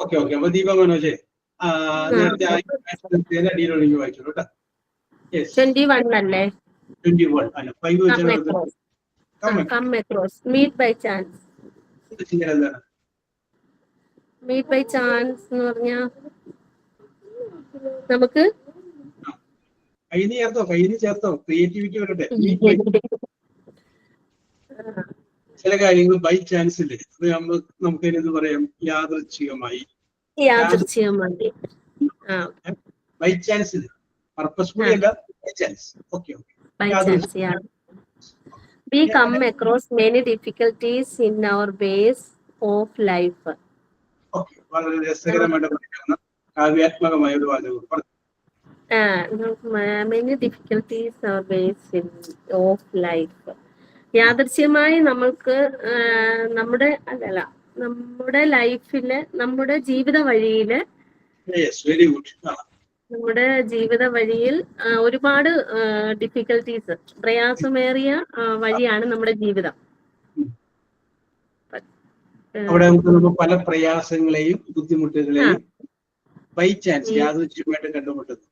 Okay, okay. അപ്പൊ ദീപ മനോജ് നേരത്തെ അടിയിലൊഴിഞ്ഞ് വായിച്ചോളൂ കേട്ടോ. 21 അല്ലേ? 21 അല്ല, 5 വെച്ചാൽ come across, meet by chance. എന്താണ് meet by chance എന്ന് പറഞ്ഞാ നമുക്ക് കയ്യിന് ചേർത്തോ ക്രിയേറ്റിവിറ്റി വരട്ടെ. ചില കാര്യങ്ങൾ ബൈ ചാൻസ് ഇല്ലേ, അത് നമുക്ക് എന്ത് പറയാം, യാദൃച്ഛികമായി. ബൈ ചാൻസ്, പർപ്പസ്ഫുള്ളി അല്ല, by chance. Okay, okay. by chance, yeah. We come across many difficulties in our ways of life. Okay, വളരെ രസകരമായിട്ട് പഠിക്കുന്ന കാവ്യാത്മകമായ ഒരു വാചകം. many difficulties our ways of life. യാദൃശ്യമായി നമ്മൾക്ക് നമ്മുടെ ലൈഫില്, നമ്മുടെ ജീവിത വഴിയില്, നമ്മുടെ ജീവിത വഴിയിൽ ഒരുപാട് ഡിഫിക്കൽട്ടീസ്, പ്രയാസമേറിയ വഴിയാണ് നമ്മുടെ ജീവിതം. അവിടെ നമുക്ക് പല പ്രയാസങ്ങളെയും ബുദ്ധിമുട്ടുകളെയും ബൈ ചാൻസ് യാദൃച്ഛികമായിട്ട് കണ്ടുമുട്ടുന്നു.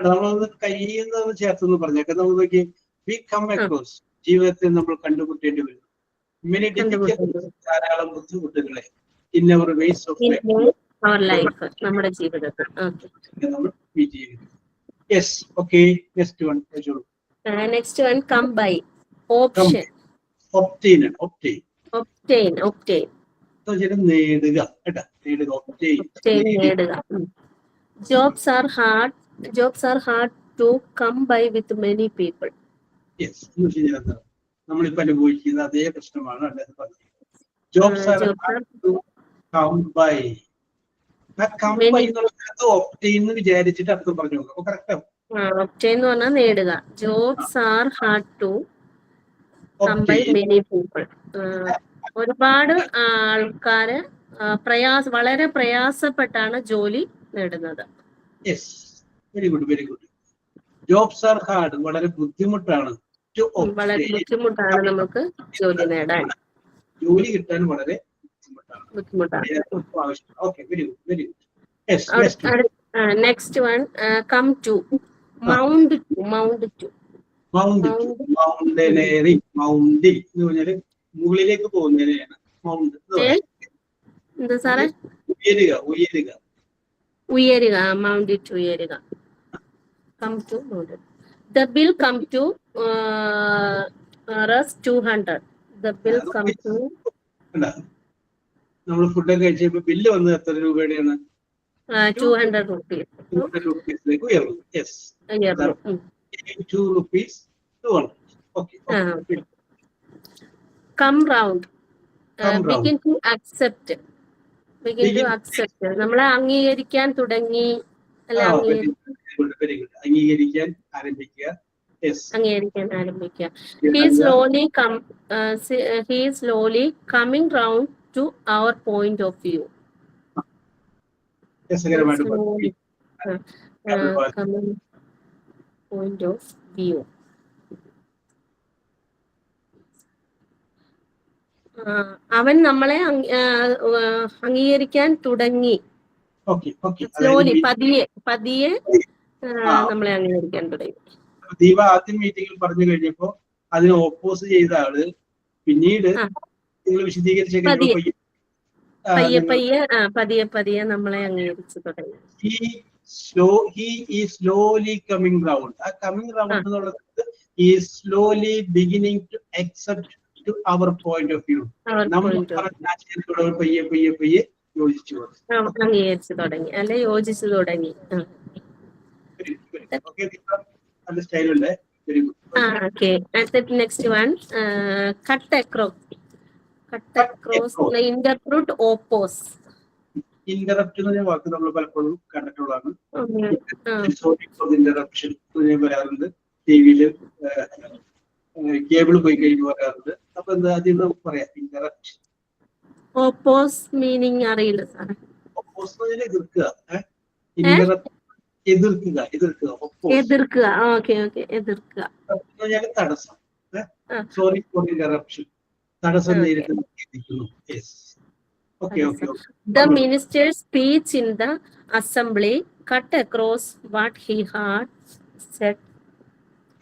നമ്മളൊന്ന് കഴിയുന്നത് ചേർത്തെന്ന് പറഞ്ഞേക്കാം. നമ്മൾ നോക്കി വി കം അക്രോസ്, ജീവിതത്തിൽ നമ്മൾ കണ്ടുമുട്ടേണ്ടി വരുന്നു മെനി ഡിഫിക്കൽറ്റീസ്, ധാരാളം ബുദ്ധിമുട്ടുകളെ in our ways of life, നമ്മുടെ ജീവിതത്തിൽ നമ്മൾ മീറ്റ് ചെയ്യുന്നു. Yes, okay. Next one. Next one come by, option. Obtain നേടുക കേട്ടോ, നേടുക, നേടുക. Jobs are hard to come by with many people. Yes, നമ്മളിപ്പോ അനുഭവിക്കുന്ന അതേ പ്രശ്നമാണ് അദ്ദേഹം പറഞ്ഞത്. Jobs are hard to come by. Come by എന്നുള്ളത് ഒബ്റ്റെയിൻ എന്ന് വിചാരിച്ചിട്ട് അർത്ഥം പറഞ്ഞു നോക്കാം. കറക്റ്റ് ഒബ്റ്റെയിൻ എന്ന് പറഞ്ഞാൽ നേടുക. Jobs are hard to come by many people. ഒരുപാട് ആൾക്കാര് വളരെ പ്രയാസപ്പെട്ടാണ് ജോലി നേടുന്നത്. Yes, very good, very good. Jobs are hard, വളരെ ബുദ്ധിമുട്ടാണ്. വളരെ ബുദ്ധിമുട്ടാണ് നമുക്ക് ജോലി നേടാൻ. ജോലി കിട്ടാൻ വളരെ ബുദ്ധിമുട്ടാണ്. Okay, very good, very good. Yes, next one come to. Mount to. Mount to. Mountaineering. Mounting എന്ന് പറഞ്ഞാല് മുകളിലേക്ക് പോകുന്നതിനെയാണ് മൗണ്ട്. എന്താ സാറേ? ഉയരുക, ഉയരുക. ഉയരുക. മൗണ്ട് ടു, ഉയരുക. Come to mount. The bill come to us 200. The bill come to. നമ്മൾ ഫുഡൊക്കെ കഴിച്ചപ്പോ ബില്ല് വന്നത് എത്ര രൂപയുടെയാണ്? 200 rupees. 200 രൂപീസിലേക്ക് ഉയർന്നു. Yes, 2 rupees 200. Okay. Come round. Begin to accept. Begin to accept. നമ്മളെ അംഗീകരിക്കാൻ തുടങ്ങി. അല്ല, വെരി ഗുഡ്. അംഗീകരിക്കാൻ ആരംഭിക്കുക. അംഗീകരിക്കാൻ ആരംഭിക്കുക. He is slowly coming round to our point of view. Coming point of view. അവൻ നമ്മളെ അംഗീകരിക്കാൻ തുടങ്ങി. സ്ലോലി, പതിയെ നമ്മളെ അംഗീകരിക്കാൻ തുടങ്ങി. ദീപ ആദ്യം മീറ്റിംഗിൽ പറഞ്ഞു കഴിഞ്ഞപ്പോ അതിനെ ഓപ്പോസ് ചെയ്ത ആള് പിന്നീട് നിങ്ങൾ വിശദീകരിച്ച പതിയെ നമ്മളെ അംഗീകരിച്ചു തുടങ്ങി. he is slowly coming round. ആ coming round എന്നുള്ളത് he is slowly beginning to accept to our point of view. പയ്യെ പയ്യെ പയ്യെ യോജിച്ചു തുടങ്ങി, അല്ലെ യോജിച്ചു തുടങ്ങി. നല്ല സ്റ്റൈലുണ്ട്. Very good. Next one cut across. Cut across. Interrupt oppose. Interrupt എന്ന് പറഞ്ഞ വാക്ക് നമ്മൾ പലപ്പോഴും കണ്ടിട്ടുള്ളതാണ്. സോറി ഫോർ ഇന്ററപ്ഷൻ പറയാറുണ്ട്. ടിവിയില് കേബിൾ പോയി കഴിഞ്ഞ് പറയാറുണ്ട്. അപ്പൊ എന്താ അതിൽ പറയാം? ഇന്ററപ്ഷൻ. ഓപ്പോസ് മീനിങ് അറിയില്ല സാറേ. ഓപ്പോസ് എന്ന് പറഞ്ഞാൽ എതിർക്കുക. ഇന്ററപ്റ്റ് എതിർക്കുക, എതിർക്കുക. എതിർക്കുക. Okay, okay. എതിർക്കുക. തടസ്സം. Sorry for interruption. തടസ്സം നേരിട്ട് എത്തിക്കുന്നു. The minister's speech in the assembly cut across what he had said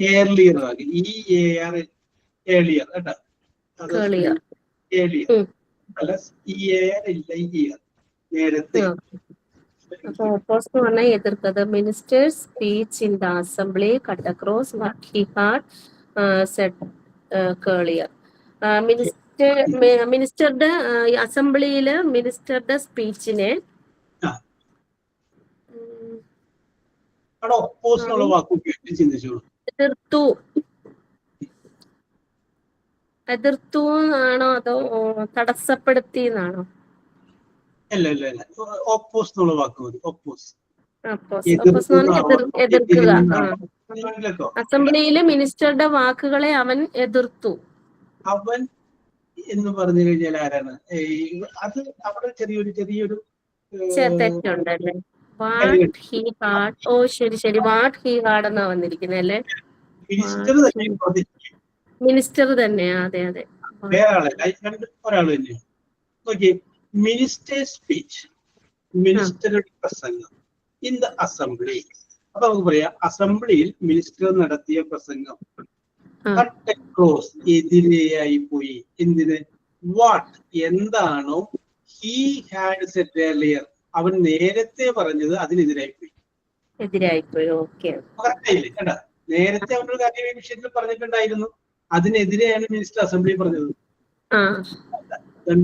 earlier. Earlier. നേരത്തെ. അപ്പൊ ഓപ്പോസ് എന്ന് പറഞ്ഞാൽ എതിർക്കുക. The minister's speech in the assembly cut across what he had said earlier. മിനിസ്റ്ററുടെ അസംബ്ലിയില് മിനിസ്റ്ററുടെ സ്പീച്ചിനെ എതിർത്തു എന്നാണോ അതോ തടസ്സപ്പെടുത്തി എന്നാണോ? എതിർക്കുക. അസംബ്ലിയില് മിനിസ്റ്ററുടെ വാക്കുകളെ അവൻ എതിർത്തു. അവൻ എന്ന് പറഞ്ഞു കഴിഞ്ഞാൽ ആരാണ്? അത് അവിടെ ചെറിയൊരു തെറ്റുണ്ടല്ലേ? What he had. ഓ ശരി, വാട്ട് ഹി ഹാഡ് എന്നാ വന്നിരിക്കുന്നല്ലേ? മിനിസ്റ്റർ തന്നെയാ. അതെ, അതെ. ഒരാള് തന്നെ. ഓക്കെ. മിനിസ്റ്റർ സ്പീച്ച്, മിനിസ്റ്ററുടെ പ്രസംഗം ഇൻ ദ അസംബ്ലി. അപ്പൊ നമുക്ക് പറയാം അസംബ്ലിയിൽ മിനിസ്റ്റർ നടത്തിയ പ്രസംഗം കട്ട് അക്രോസ് എതിരെയായി പോയി. എന്തിന്? വാട്ട് എന്താണോ ഹി ഹാഡ് സെഡ് ഏർലിയർ അവൻ നേരത്തെ പറഞ്ഞത് അതിനെതിരായി പോയി. കേട്ടാ, നേരത്തെ അവനൊരു കാര്യം ഈ വിഷയത്തിൽ പറഞ്ഞിട്ടുണ്ടായിരുന്നു, അതിനെതിരെയാണ് മിനിസ്റ്റർ അസംബ്ലി പറഞ്ഞത്.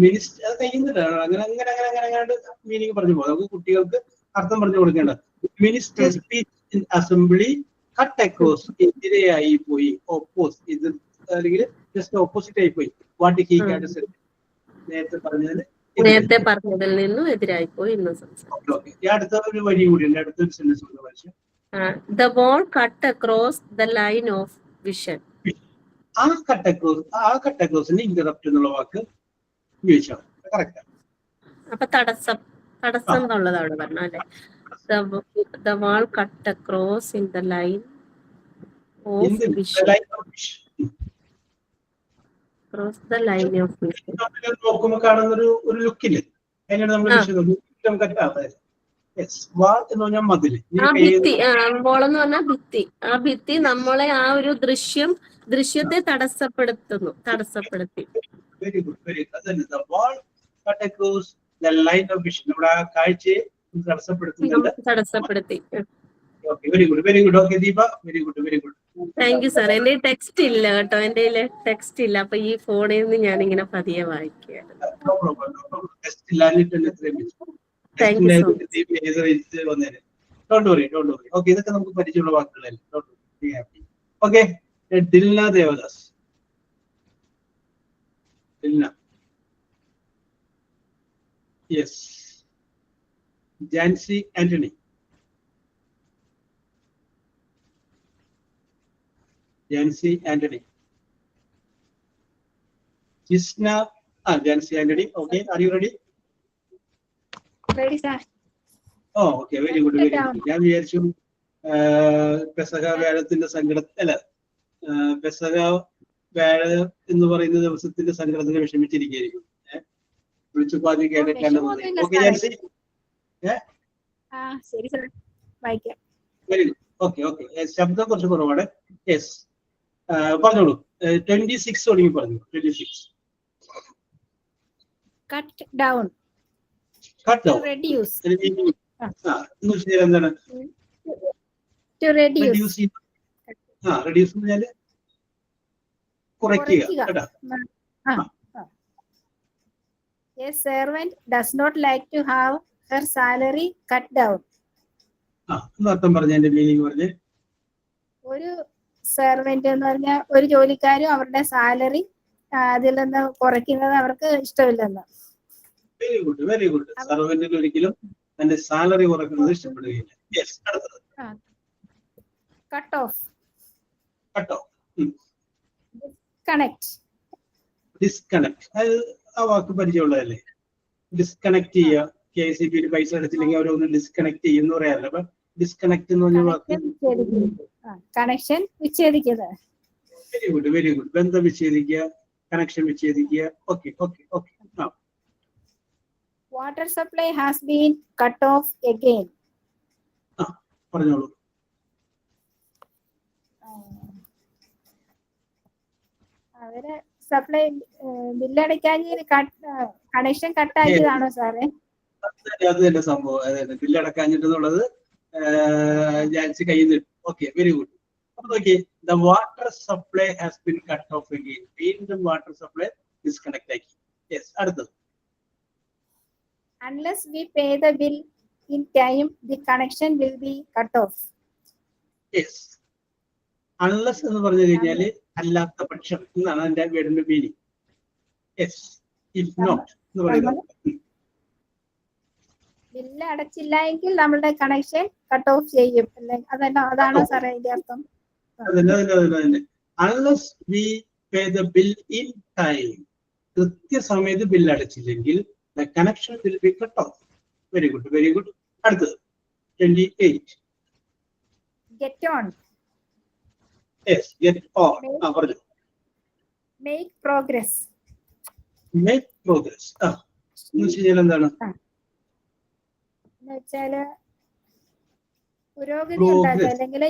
മിനിസ്റ്റർ അത് കഴിയുന്നില്ലാണ് അങ്ങനെ അങ്ങനെ അങ്ങനെ അങ്ങനെ അങ്ങനെ മീനിങ് പറഞ്ഞു പോകും. നമുക്ക് കുട്ടികൾക്ക് അർത്ഥം പറഞ്ഞു കൊടുക്കേണ്ട. Minister speech in assembly cut across എതിരെയായി പോയി. ഓപ്പോസ് എതിർ അല്ലെങ്കിൽ ജസ്റ്റ് ഓപ്പോസിറ്റ് ആയി പോയി. വാട്ട് ഹി ഹാഡ് സെഡ് നേരത്തെ പറഞ്ഞതിൽ നിന്നും എതിരായി പോയി. അടുത്ത ഒരു വഴി കൂടിയുണ്ട്. അടുത്തൊരു സെന്റൻസ് കൊണ്ട് വായിച്ചു. The ball cut across the line of vision. ആ കട്ടക്രോസിന് ഇന്ററപ്റ്റ് എന്നുള്ള വാക്ക് ഉപയോഗിച്ചാണ്. കറക്റ്റ്. അപ്പൊ തടസ്സം എന്നുള്ളത് അവിടെ പറഞ്ഞു അല്ലെ. The ball cut across in the line of vision. Across the line of vision. നോക്കുമ്പോൾ കാണുന്ന ഒരു ലുക്കില് അതിനാണ് നമ്മൾ വാൾ എന്ന് പറഞ്ഞാൽ മതില്. ആ ഭിത്തി, ബോളെന്ന് പറഞ്ഞാൽ ഭിത്തി. ആ ഭിത്തി നമ്മളെ ആ ഒരു ദൃശ്യത്തെ തടസ്സപ്പെടുത്തി. Very good, very good. അതന്നെ the ball cut across the line of vision. നമ്മുടെ ആ കാഴ്ചയെ തടസ്സപ്പെടുത്തി. Okay, very good, very good. Okay Deepa, very good, very good. Thank you sir. എന്റെ ടെക്സ്റ്റ് ഇല്ല കേട്ടോ, എന്റെ ടെക്സ്റ്റ് ഇല്ല. അപ്പൊ ഈ ഫോണിൽ നിന്ന് ഞാൻ ഇങ്ങനെ പതിയെ വായിക്കുകയാണ്. Thank you so much. Don't worry. Okay, ഇതൊക്കെ നമുക്ക് പരിചയമുള്ള വാക്കുകളല്ലേ. Okay, Dilna Devadas. Dilna. Yes. Jancy Antony. Jancy Antony. Jisna. Jancy Antony. Okay, are you ready? Ready, sir. ഓ, okay, very good, very good. ഞാൻ വിചാരിച്ചു പെസഹ വ്യാഴത്തിന്റെ അല്ല, പെസഹ വ്യാഴ എന്ന് പറയുന്ന ദിവസത്തിന്റെ സങ്കടത്തിന് വിഷമിച്ചിരിക്കുകയായിരിക്കും. വിളിച്ചുപാതി കേട്ടിട്ടാണ്. ഓക്കെ ജാൻസി. ശരി സർ, വായിക്കാം. Very good. ഓക്കെ. ശബ്ദം കുറച്ച് കുറവാണ്. യെസ്, പറഞ്ഞോളൂ. 26 തുടങ്ങി പറഞ്ഞു. 26. Cut down. Cut down. To reduce. എന്താണ്? To reduce. റെഡ്യൂസ് എന്ന് പറഞ്ഞാല് കുറയ്ക്കുക കേട്ടോ. A servant does not like to have her salary cut down. അർത്ഥം പറഞ്ഞ എന്റെ മീനിങ് പറഞ്ഞ്. ഒരു സെർവന്റ് എന്ന് പറഞ്ഞാൽ ഒരു ജോലിക്കാരും അവരുടെ സാലറി അതിൽ നിന്ന് കുറയ്ക്കുന്നത് അവർക്ക് ഇഷ്ടമില്ലെന്ന്. Very good, very good. സർവന്റിന് ഒരിക്കലും തന്റെ സാലറി കുറയ്ക്കുന്നത് ഇഷ്ടപ്പെടുകയില്ല. യെസ്, അടുത്തത്. Cut off. ഡിസ്കണക്ട്. അത് ആ വാക്ക് പരിചയമുള്ളതല്ലേ? ഡിസ്കണക്ട് ചെയ്യുക. KCB പൈസ അടച്ചില്ലെങ്കിൽ അവരൊന്ന് ഡിസ്കണക്ട് ചെയ്യുന്ന പറയാറില്ല. അപ്പൊ ഡിസ്കണക്ട് എന്ന് പറഞ്ഞ വാക്ക് കണക്ഷൻ വിച്ഛേദിക്കുന്നത്. Very good, very good. ബന്ധം വിച്ഛേദിക്കുക, കണക്ഷൻ വിച്ഛേദിക്കുക. Okay. Water supply has been cut off again. പറഞ്ഞോളൂ. അവര് സപ്ലൈ ബില്ലടയ്ക്കാൻ കണക്ഷൻ കട്ടാക്കിയതാണോ സാറേ? അത് തന്നെ സംഭവം. അതെ, ബില്ലടക്കാഞ്ഞിട്ടെന്നുള്ളത് ജാൻസി കയ്യിൽ നിന്ന്. Okay, very good. അപ്പൊ നോക്കി, the water supply has been cut off again. വീണ്ടും വാട്ടർ സപ്ലൈ ഡിസ്കണക്ട് ആക്കി. യെസ്, അടുത്തത്. Unless we pay the bill in time, the connection will be cut off. Yes. Unless എന്ന് പറഞ്ഞു കഴിഞ്ഞാല് അല്ലാത്ത പക്ഷം എന്നാണ് അതിന്റെ വേർഡിന്റെ മീനിങ്. യെസ്, ഇഫ് നോട്ട് എന്ന് പറയുന്നത്. ബില്ല് അടച്ചില്ല എങ്കിൽ നമ്മളുടെ കണക്ഷൻ കട്ട് ഓഫ് ചെയ്യും. അതാണോ സാറേ ഇതിന്റെ അർത്ഥം? അതന്നെ. Unless we pay the bill in time. കൃത്യസമയത്ത് bill അടച്ചില്ലെങ്കിൽ the connection will be cut off. Very good, very good. അടുത്തത് 28. Get on. Yes, get on. പറഞ്ഞു. Make progress. Make progress. എന്ന് വെച്ചാൽ എന്താണ്? എന്നുവെച്ചാല് പുരോഗതി ഉണ്ടാക്കുക അല്ലെങ്കിൽ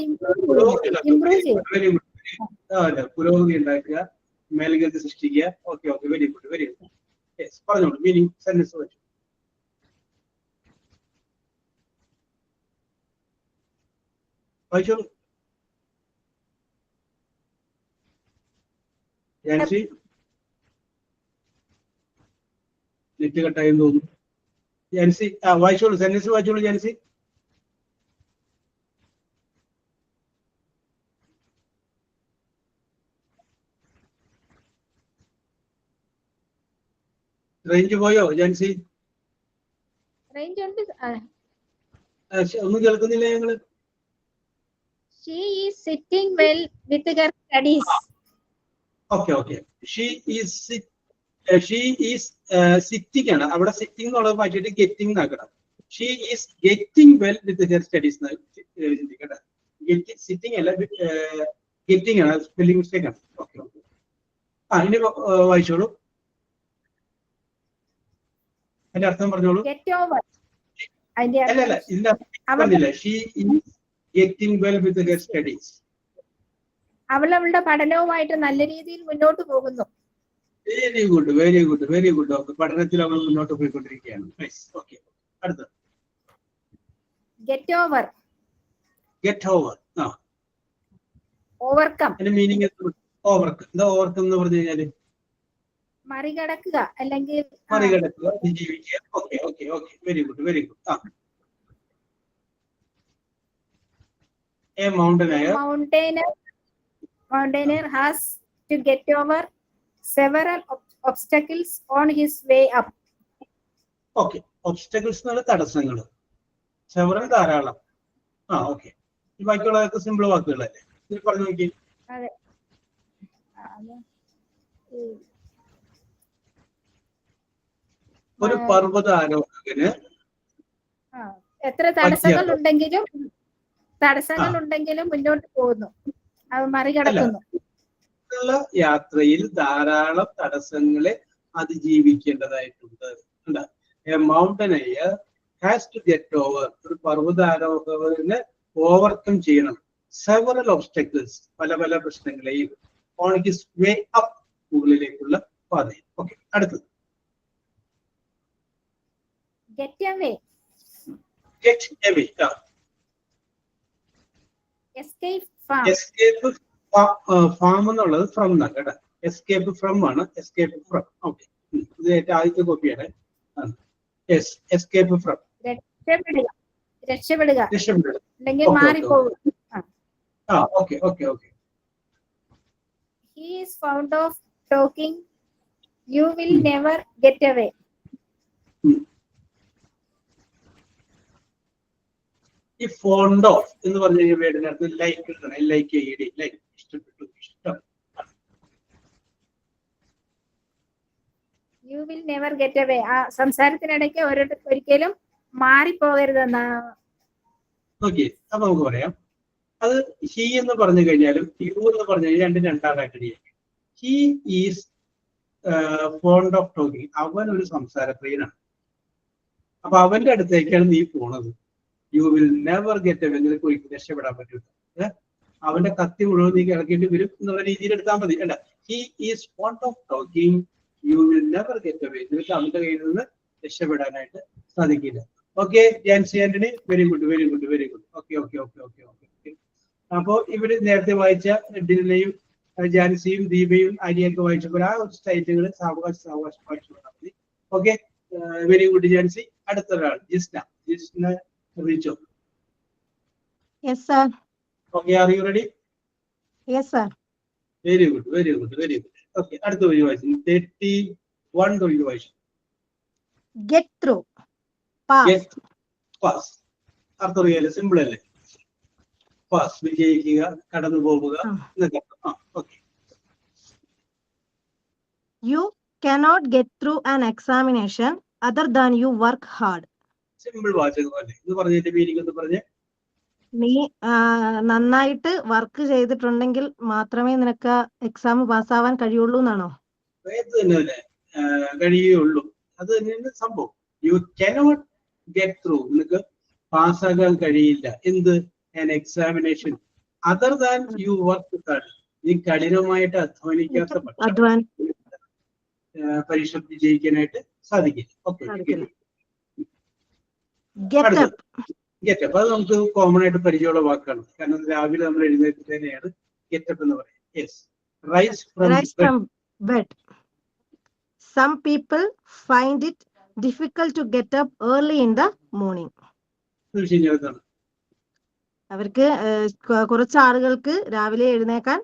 ഇംപ്രൂവ് ചെയ്യുക. Very good. പുരോഗതി ഉണ്ടാക്കുക, മേൽഗതി സൃഷ്ടിക്കുക. Okay, very good, very good. Yes, പറഞ്ഞോളൂ. മീനിങ് സെന്റൻസ് വെച്ചു. വായിച്ചോളൂ. ജാൻസി നെറ്റ് കട്ടായെന്ന് തോന്നുന്നു. ജാൻസി വായിച്ചോളൂ, സെന്റൻസ് വായിച്ചോളൂ ജാൻസി. റേഞ്ച് പോയോ ജാൻസി? റേഞ്ച് ഉണ്ട്. ഒന്നും കേൾക്കുന്നില്ല ഞങ്ങള്. She is sitting well with her studies. Okay. She is sitting ആണ്. അവിടെ സിറ്റിംഗ് എന്നുള്ളത് മാറ്റിയിട്ട് ഗെറ്റിംഗ് എന്നാക്കണം. She is getting well with her studies. Sitting അല്ല, ഗെറ്റിംഗ് ആണ്, സ്പെല്ലിംഗ് മിസ്റ്റേക്ക് ആണ്. ഓക്കെ. ഇനി വായിച്ചോളൂ, അതിന്റെ അർത്ഥം പറഞ്ഞോളൂ. Get over. അല്ല, ഇതിന്റെ അർത്ഥം പറഞ്ഞില്ല. She is getting well with her studies. അവൾ അവളുടെ പഠനവുമായിട്ട് നല്ല രീതിയിൽ മുന്നോട്ട് പോകുന്നു. Very good. ഓക്കെ, പഠനത്തിൽ അവൾ മുന്നോട്ട് പോയിക്കൊണ്ടിരിക്കുകയാണ്. ഓക്കെ, അടുത്ത Get over. Overcome. അതിന്റെ മീനിങ് ഓവർകം. എന്താ ഓവർകം എന്ന് പറഞ്ഞു കഴിഞ്ഞാല്? മറികടക്കുക അല്ലെങ്കിൽ മറികടക്കുക, അതിജീവിക്കുക. Okay. Very good. A mountaineer has to get over several obstacles on his way up. Okay, obstacles എന്നാണ് തടസ്സങ്ങൾ. സെവറൽ ധാരാളം. ഓക്കെ. ഈ ബാക്കിയുള്ളതൊക്കെ സിമ്പിൾ വാക്കുകളല്ലേ? ഇത് പറഞ്ഞു നോക്കി. അതെ. ഒരു പർവ്വതാരോഹകന് എത്ര തടസ്സങ്ങൾ ഉണ്ടെങ്കിലും മുന്നോട്ട് പോകുന്നു, അത് മറികടക്കുന്നു. യാത്രയിൽ ധാരാളം തടസ്സങ്ങളെ അതിജീവിക്കേണ്ടതായിട്ടുണ്ട്. A mountaineer has to get over. ഒരു പർവ്വതാരോഹകന് ഓവർകം ചെയ്യണം several obstacles, പല പ്രശ്നങ്ങളെയും on his way up, മുകളിലേക്കുള്ള പാതയിൽ. ഓക്കെ, അടുത്തത് Get away. Escape from. Farm എന്നുള്ളത് ഫ്രം എന്നാണ് കേട്ടോ. എസ്കേപ്പ് ഫ്രം ആണ്. ഓക്കെ, ഇത് ഏറ്റവും ആദ്യത്തെ കോപ്പിയാണ്. എസ്കേപ്പ് ഫ്രം, രക്ഷപ്പെടുക അല്ലെങ്കിൽ മാറിപ്പോകുക. Okay. He is fond of talking. You will never get away. ഈ ഫോണ്ട് ഓഫ് എന്ന് പറഞ്ഞു കഴിഞ്ഞാൽ വേർഡിന്റെ അർത്ഥം ലൈക്ക്, ഇഷ്ടപ്പെട്ടു, ഇഷ്ടം. You will never get away. ആ സംസാരത്തിനിടയ്ക്ക് ഒരിക്കലും മാറിപ്പോകരുതെന്നാ. ഓക്കെ, അപ്പൊ നമുക്ക് പറയാം. അത് ഹി എന്ന് പറഞ്ഞു കഴിഞ്ഞാലും യു എന്ന് പറഞ്ഞു കഴിഞ്ഞാൽ രണ്ടാമതായിട്ട് he is fond of talking. അവൻ ഒരു സംസാരപ്രിയനാണ്. അപ്പൊ അവന്റെ അടുത്തേക്കാണ് നീ പോണത്. U will never get away. നിനക്ക് ഒരിക്കലും രക്ഷപ്പെടാൻ പറ്റില്ല. അവന്റെ കത്തി മുഴുവൻ നീ കിടക്കേണ്ടി വരും എന്നുള്ള രീതിയിൽ എടുത്താൽ മതി. അല്ല, he is fond of talking, you will never get away. നിനക്ക് അവന്റെ കയ്യിൽ നിന്ന് രക്ഷപ്പെടാനായിട്ട് സാധിക്കില്ല. Okay, Jancy Antony, very good. Okay. അപ്പോ ഇവര് നേരത്തെ വായിച്ച ഡിനയും ജാൻസിയും ദീപയും ആര്യയൊക്കെ വായിച്ചപ്പോൾ ആ സ്റ്റൈറ്റുകൾ സാവകാശം വായിച്ചു കൊടുത്താൽ മതി. Okay, very good Jancy. അടുത്ത ഒരാൾ Jisna Richo. Yes, sir. Okay, are you ready? Yes, sir. Very good. Okay, അടുത്ത ഒരു വായിച്ചു 31 തൊഴിൽ വായിച്ചു. Get through. Pass. അർത്ഥം അറിയാലോ, സിമ്പിൾ അല്ലേ? പാസ്, വിജയിക്കുക, കടന്നു പോവുക എന്നൊക്കെ. Okay. You cannot get through an examination other than you work hard. Simple വാചകം അല്ലേ? ഇത് പറഞ്ഞിട്ട് മീനിങ് ഒന്ന് പറഞ്ഞേ. നീ നന്നായിട്ട് വർക്ക് ചെയ്തിട്ടുണ്ടെങ്കിൽ മാത്രമേ നിനക്ക് എക്സാം പാസ്സാവാൻ കഴിയുള്ളൂ എന്നാണോ? അത് തന്നെ കഴിയുള്ളൂ. അത് തന്നെയാണ് സംഭവം. യു കനോട്ട് ഗെറ്റ് ത്രൂ, നിനക്ക് പാസ്സാകാൻ കഴിയില്ല. എന്ത്? an examination other than you work hard. നീ കഠിനമായിട്ട് അധ്വാനിക്കാത്ത പക്ഷം പരീക്ഷ വിജയിക്കാനായിട്ട് സാധിക്കില്ല. Okay, get up. അത് നമുക്ക് കോമൺ ആയിട്ട് പരിചയമുള്ള വാക്കാണ്. കാരണം രാവിലെ നമ്മൾ എഴുന്നേറ്റതിനെയാണ് ഗെറ്റ് അപ്പ് എന്ന് പറയുന്നത്. Yes, rise from bed. Some people find it difficult to get up early in the morning. തീർച്ചയായും അവർക്ക് കുറച്ച് ആളുകൾക്ക് രാവിലെ എഴുന്നേക്കാൻ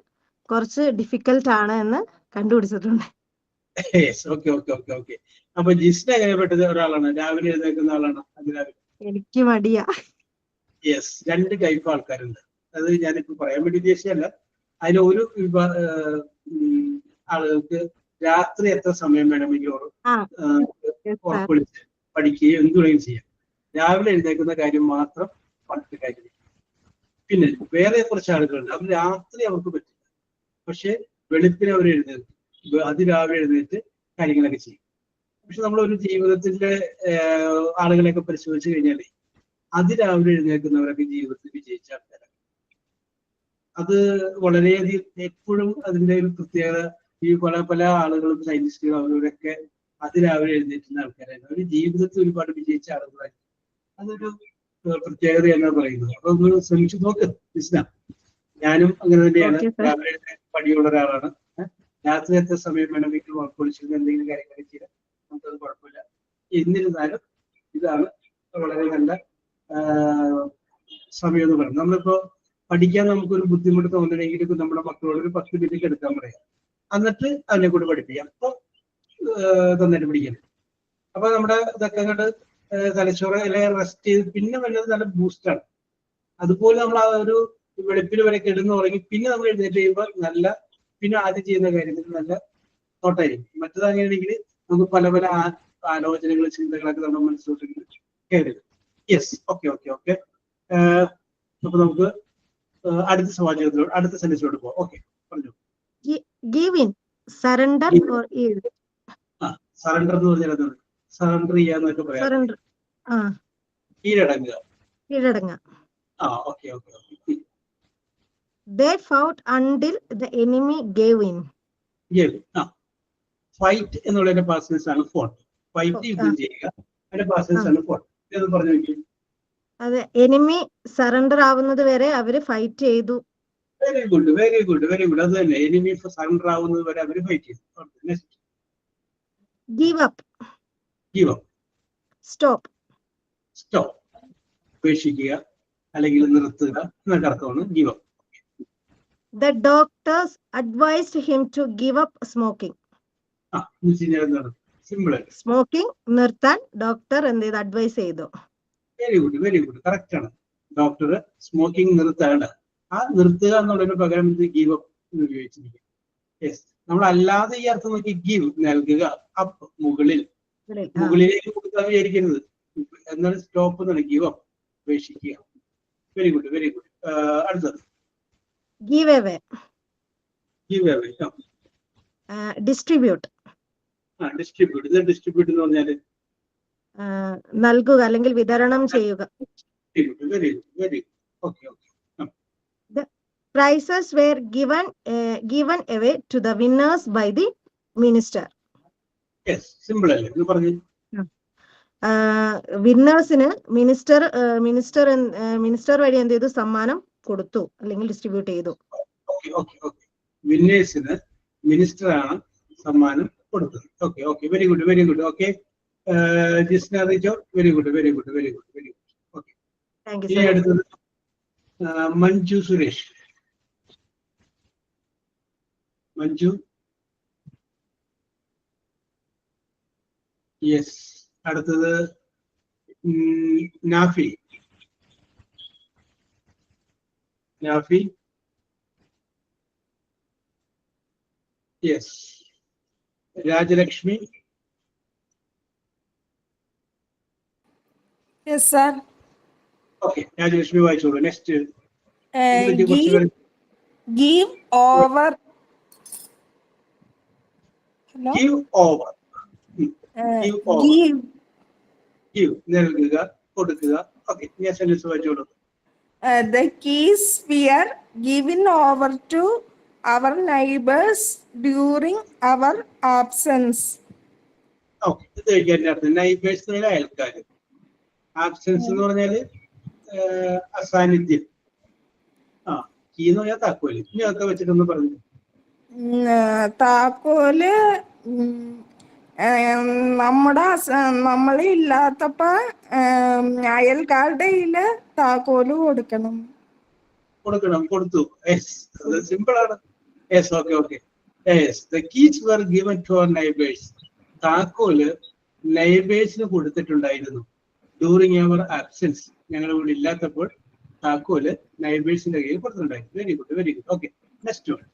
കുറച്ച് ഡിഫിക്കൽട്ട് ആണ് എന്ന് കണ്ടുപിടിച്ചിട്ടുണ്ട്. അപ്പൊ ജിസ്ന എങ്ങനെപ്പെട്ടത് ഒരാളാണ്? രാവിലെ എഴുന്നേക്കുന്ന ആളാണ്? അതിരാവിലെ എനിക്ക് മടിയാ. യെസ്, രണ്ട് ടൈപ്പ് ആൾക്കാരുണ്ട്. അത് ഞാനിപ്പോൾ പറയാൻ വേണ്ടി ഉദ്ദേശിച്ചല്ല. അതിൽ ഒരു ആളുകൾക്ക് രാത്രി എത്ര സമയം വേണമെങ്കിൽ ഉറപ്പൊളിച്ച് പഠിക്കുകയോ എന്ത് വേണമെങ്കിലും ചെയ്യാം. രാവിലെ എഴുന്നേക്കുന്ന കാര്യം മാത്രം പറഞ്ഞിട്ട് കാര്യമില്ല. പിന്നെ വേറെ കുറച്ച് ആളുകളുണ്ട്, അവർ രാത്രി അവർക്ക് പറ്റില്ല, പക്ഷെ വെളുപ്പിനെ അവർ എഴുന്നേൽക്കും, അതിരാവിലെ എഴുന്നേറ്റ് കാര്യങ്ങളൊക്കെ ചെയ്യും. പക്ഷെ നമ്മളൊരു ജീവിതത്തിന്റെ ആളുകളെയൊക്കെ പരിശോധിച്ചു കഴിഞ്ഞാലേ അതിരാവിലെ എഴുന്നേൽക്കുന്നവരൊക്കെ ജീവിതത്തിൽ വിജയിച്ച ആൾക്കാരാണ്. അത് വളരെയധികം എപ്പോഴും അതിന്റെ ഒരു പ്രത്യേകത. ഈ പല ആളുകളും സയന്റിസ്റ്റുകളും അവരൊക്കെ അതിരാവിലെ എഴുന്നേറ്റുന്ന ആൾക്കാരായിരുന്നു. അവർ ജീവിതത്തിൽ ഒരുപാട് വിജയിച്ച ആളുകളായിരുന്നു. അതൊരു പ്രത്യേകത എന്നാണ് പറയുന്നത്. അപ്പൊ ഒന്ന് ശ്രമിച്ചു നോക്ക് ഇസ്ലാം. ഞാനും അങ്ങനെ തന്നെയാണ്, രാവിലെ പണിയുള്ള ഒരാളാണ്. രാത്രി എത്ര സമയം വേണമെങ്കിൽ ഉറപ്പൊളിച്ചിരുന്ന എന്തെങ്കിലും കാര്യങ്ങളൊക്കെ ചെയ്യാം, നമുക്കത് കുഴപ്പമില്ല. എന്നിരുന്നാലും ഇതാണ് വളരെ നല്ല സമയം എന്ന് പറയുന്നത്. നമ്മളിപ്പോ പഠിക്കാൻ നമുക്കൊരു ബുദ്ധിമുട്ട് തോന്നണമെങ്കിൽ നമ്മുടെ മക്കളോട് ഒരു 10 മിനിറ്റ് എടുക്കാൻ പറയാം, എന്നിട്ട് അതിനെ കൂടെ പഠിപ്പിക്കാം. അപ്പൊ നന്നായിട്ട് പഠിക്കണം. അപ്പൊ നമ്മുടെ ഇതൊക്കെ അങ്ങോട്ട് തലച്ചോറ് അല്ലെങ്കിൽ റെസ്റ്റ് ചെയ്ത് പിന്നെ വരുന്നത് നല്ല ബൂസ്റ്റാണ്. അതുപോലെ നമ്മൾ ആ ഒരു വെളുപ്പിന് വരെ കിടന്നു തുടങ്ങി പിന്നെ നമ്മൾ എഴുന്നേറ്റ് കഴിയുമ്പോൾ നല്ല, പിന്നെ ആദ്യം ചെയ്യുന്ന കാര്യത്തിൽ നല്ല തോട്ടായിരിക്കും. മറ്റത് അങ്ങനെയാണെങ്കിൽ നമുക്ക് പല ആലോചനകൾ ചിന്തകളൊക്കെ നമ്മുടെ മനസ്സിലോട്ട് കയറും. Yes, okay okay okay. അപ്പൊ നമുക്ക് അടുത്ത സമാജത്തിലോട്ട്, അടുത്ത സെന്റൻസിലോട്ട് പോവാം. ഓക്കെ, പറഞ്ഞു. Give in, surrender or yield. Surrender എന്ന് പറഞ്ഞാൽ എന്താണ്? സറണ്ടർ ചെയ്യാന്നൊക്കെ പറയാം. Surrender. കീഴടങ്ങുക. കീഴടങ്ങുക. Okay okay okay. They fought until the enemy gave in. Fight എന്നുള്ളതിന്റെ പാസൻസ് ആണ് ഫോട്ട്. ഫൈറ്റ് യുദ്ധം ചെയ്യുക, അതിന്റെ പാസൻസ് ആണ് ഫോട്ട്. ഇത് പറഞ്ഞു നോക്കി. അതെ, എനിമി സറണ്ടർ ആവുന്നത് വരെ അവര് ഫൈറ്റ് ചെയ്തു. Very good very good very good. അത് തന്നെ, എനിമി സറണ്ടർ ആവുന്നത് വരെ അവര് ഫൈറ്റ് ചെയ്തു. Give up. Give up. Stop. Stop. ഉപേക്ഷിക്കുക അല്ലെങ്കിൽ നിർത്തുക എന്നൊക്കെ അർത്ഥമാണ് give up. The doctors advised him to give up smoking. Simple. Smoking നിർത്താൻ ഡോക്ടർ എന്ത് ചെയ്തു? അഡ്വൈസ് ചെയ്തു. Very good very good, correct ആണ്. ഡോക്ടർ സ്മോക്കിംഗ് നിർത്താണ്ട് ആ നിർത്തുക എന്നുള്ളതിന് പകരം ഗീവ് അപ്പ് എന്ന് ഉപയോഗിച്ചിരിക്കും. യെസ്, നമ്മൾ അല്ലാതെ ഈ അർത്ഥം നോക്കി ഗീവ് നൽകുക, അപ്പ് മുകളിലേക്ക് കൊടുക്കാൻ വിചാരിക്കരുത്. എന്നാൽ സ്റ്റോപ്പ് എന്നാണ്, ഗീവ് അപ്പ് ഉപേക്ഷിക്കുക. Very good very good. അടുത്തത് give away. Give away. Distribute. Distribute. ഇത് ഡിസ്ട്രിബ്യൂട്ട് എന്ന് പറഞ്ഞാല് നൽകുക അല്ലെങ്കിൽ വിതരണം ചെയ്യുക. Very good very good. Okay okay. Prizes were given away to the winners by the minister. Yes, simple അല്ലേ? എന്ന് പറഞ്ഞു. വിന്നേഴ്സിന് മിനിസ്റ്റർ വഴി എന്ത് ചെയ്തു? സമ്മാനം കൊടുത്തു അല്ലെങ്കിൽ ഡിസ്ട്രിബ്യൂട്ട് ചെയ്തു. Okay okay okay. വിന്നേഴ്സിന് മിനിസ്റ്റർ ആണ് സമ്മാനം കൊടുത്തത്. Okay okay, very good very good. Okay, Jisna Rijo, very good very good very good very good. Okay, ഇനി അടുത്തത് മഞ്ജു സുരേഷ്. മഞ്ജു. യെസ്. അടുത്തത് Nafi. Nafi. Yes. Rajalakshmi. Yes sir. Okay, Rajalakshmi വായിച്ചോളൂ. Next. Give over. Give over. Give നൽകുക, കൊടുക്കുക. ഓക്കെ, ഞാൻ സെന്റൻസ് വായിച്ചോളൂ. The keys were given over to our neighbors during our absence. Okay, ഇത് കഴിക്കാൻ അർത്ഥം നൈബേഴ്സ് എന്ന് പറഞ്ഞാൽ അയൽക്കാർ. ആബ്സെൻസ് എന്ന് പറഞ്ഞാല് അസാന്നിധ്യം. കീ എന്ന് പറഞ്ഞാൽ താക്കോല്. ഇനി അതൊക്കെ വെച്ചിട്ടൊന്ന് പറഞ്ഞു. താക്കോല് നമ്മളെ ഇല്ലാത്തപ്പോ അയൽക്കാരുടെ കയ്യില് താക്കോല് കൊടുക്കണം. കൊടുത്തു. സിമ്പിൾ ആണ്. Yes, okay okay. Yes, the keys were given to our neighbors. താക്കോല് നൈബേഴ്സിന് കൊടുത്തിട്ടുണ്ടായിരുന്നു. ഡ്യൂറിങ് അവർ ആബ്സെൻസ്, ഞങ്ങൾ ഇവിടെ ഇല്ലാത്തപ്പോൾ താക്കോല് നൈബേഴ്സിന്റെ കയ്യിൽ കൊടുത്തിട്ടുണ്ടായി. Very good, very good. Okay, next one.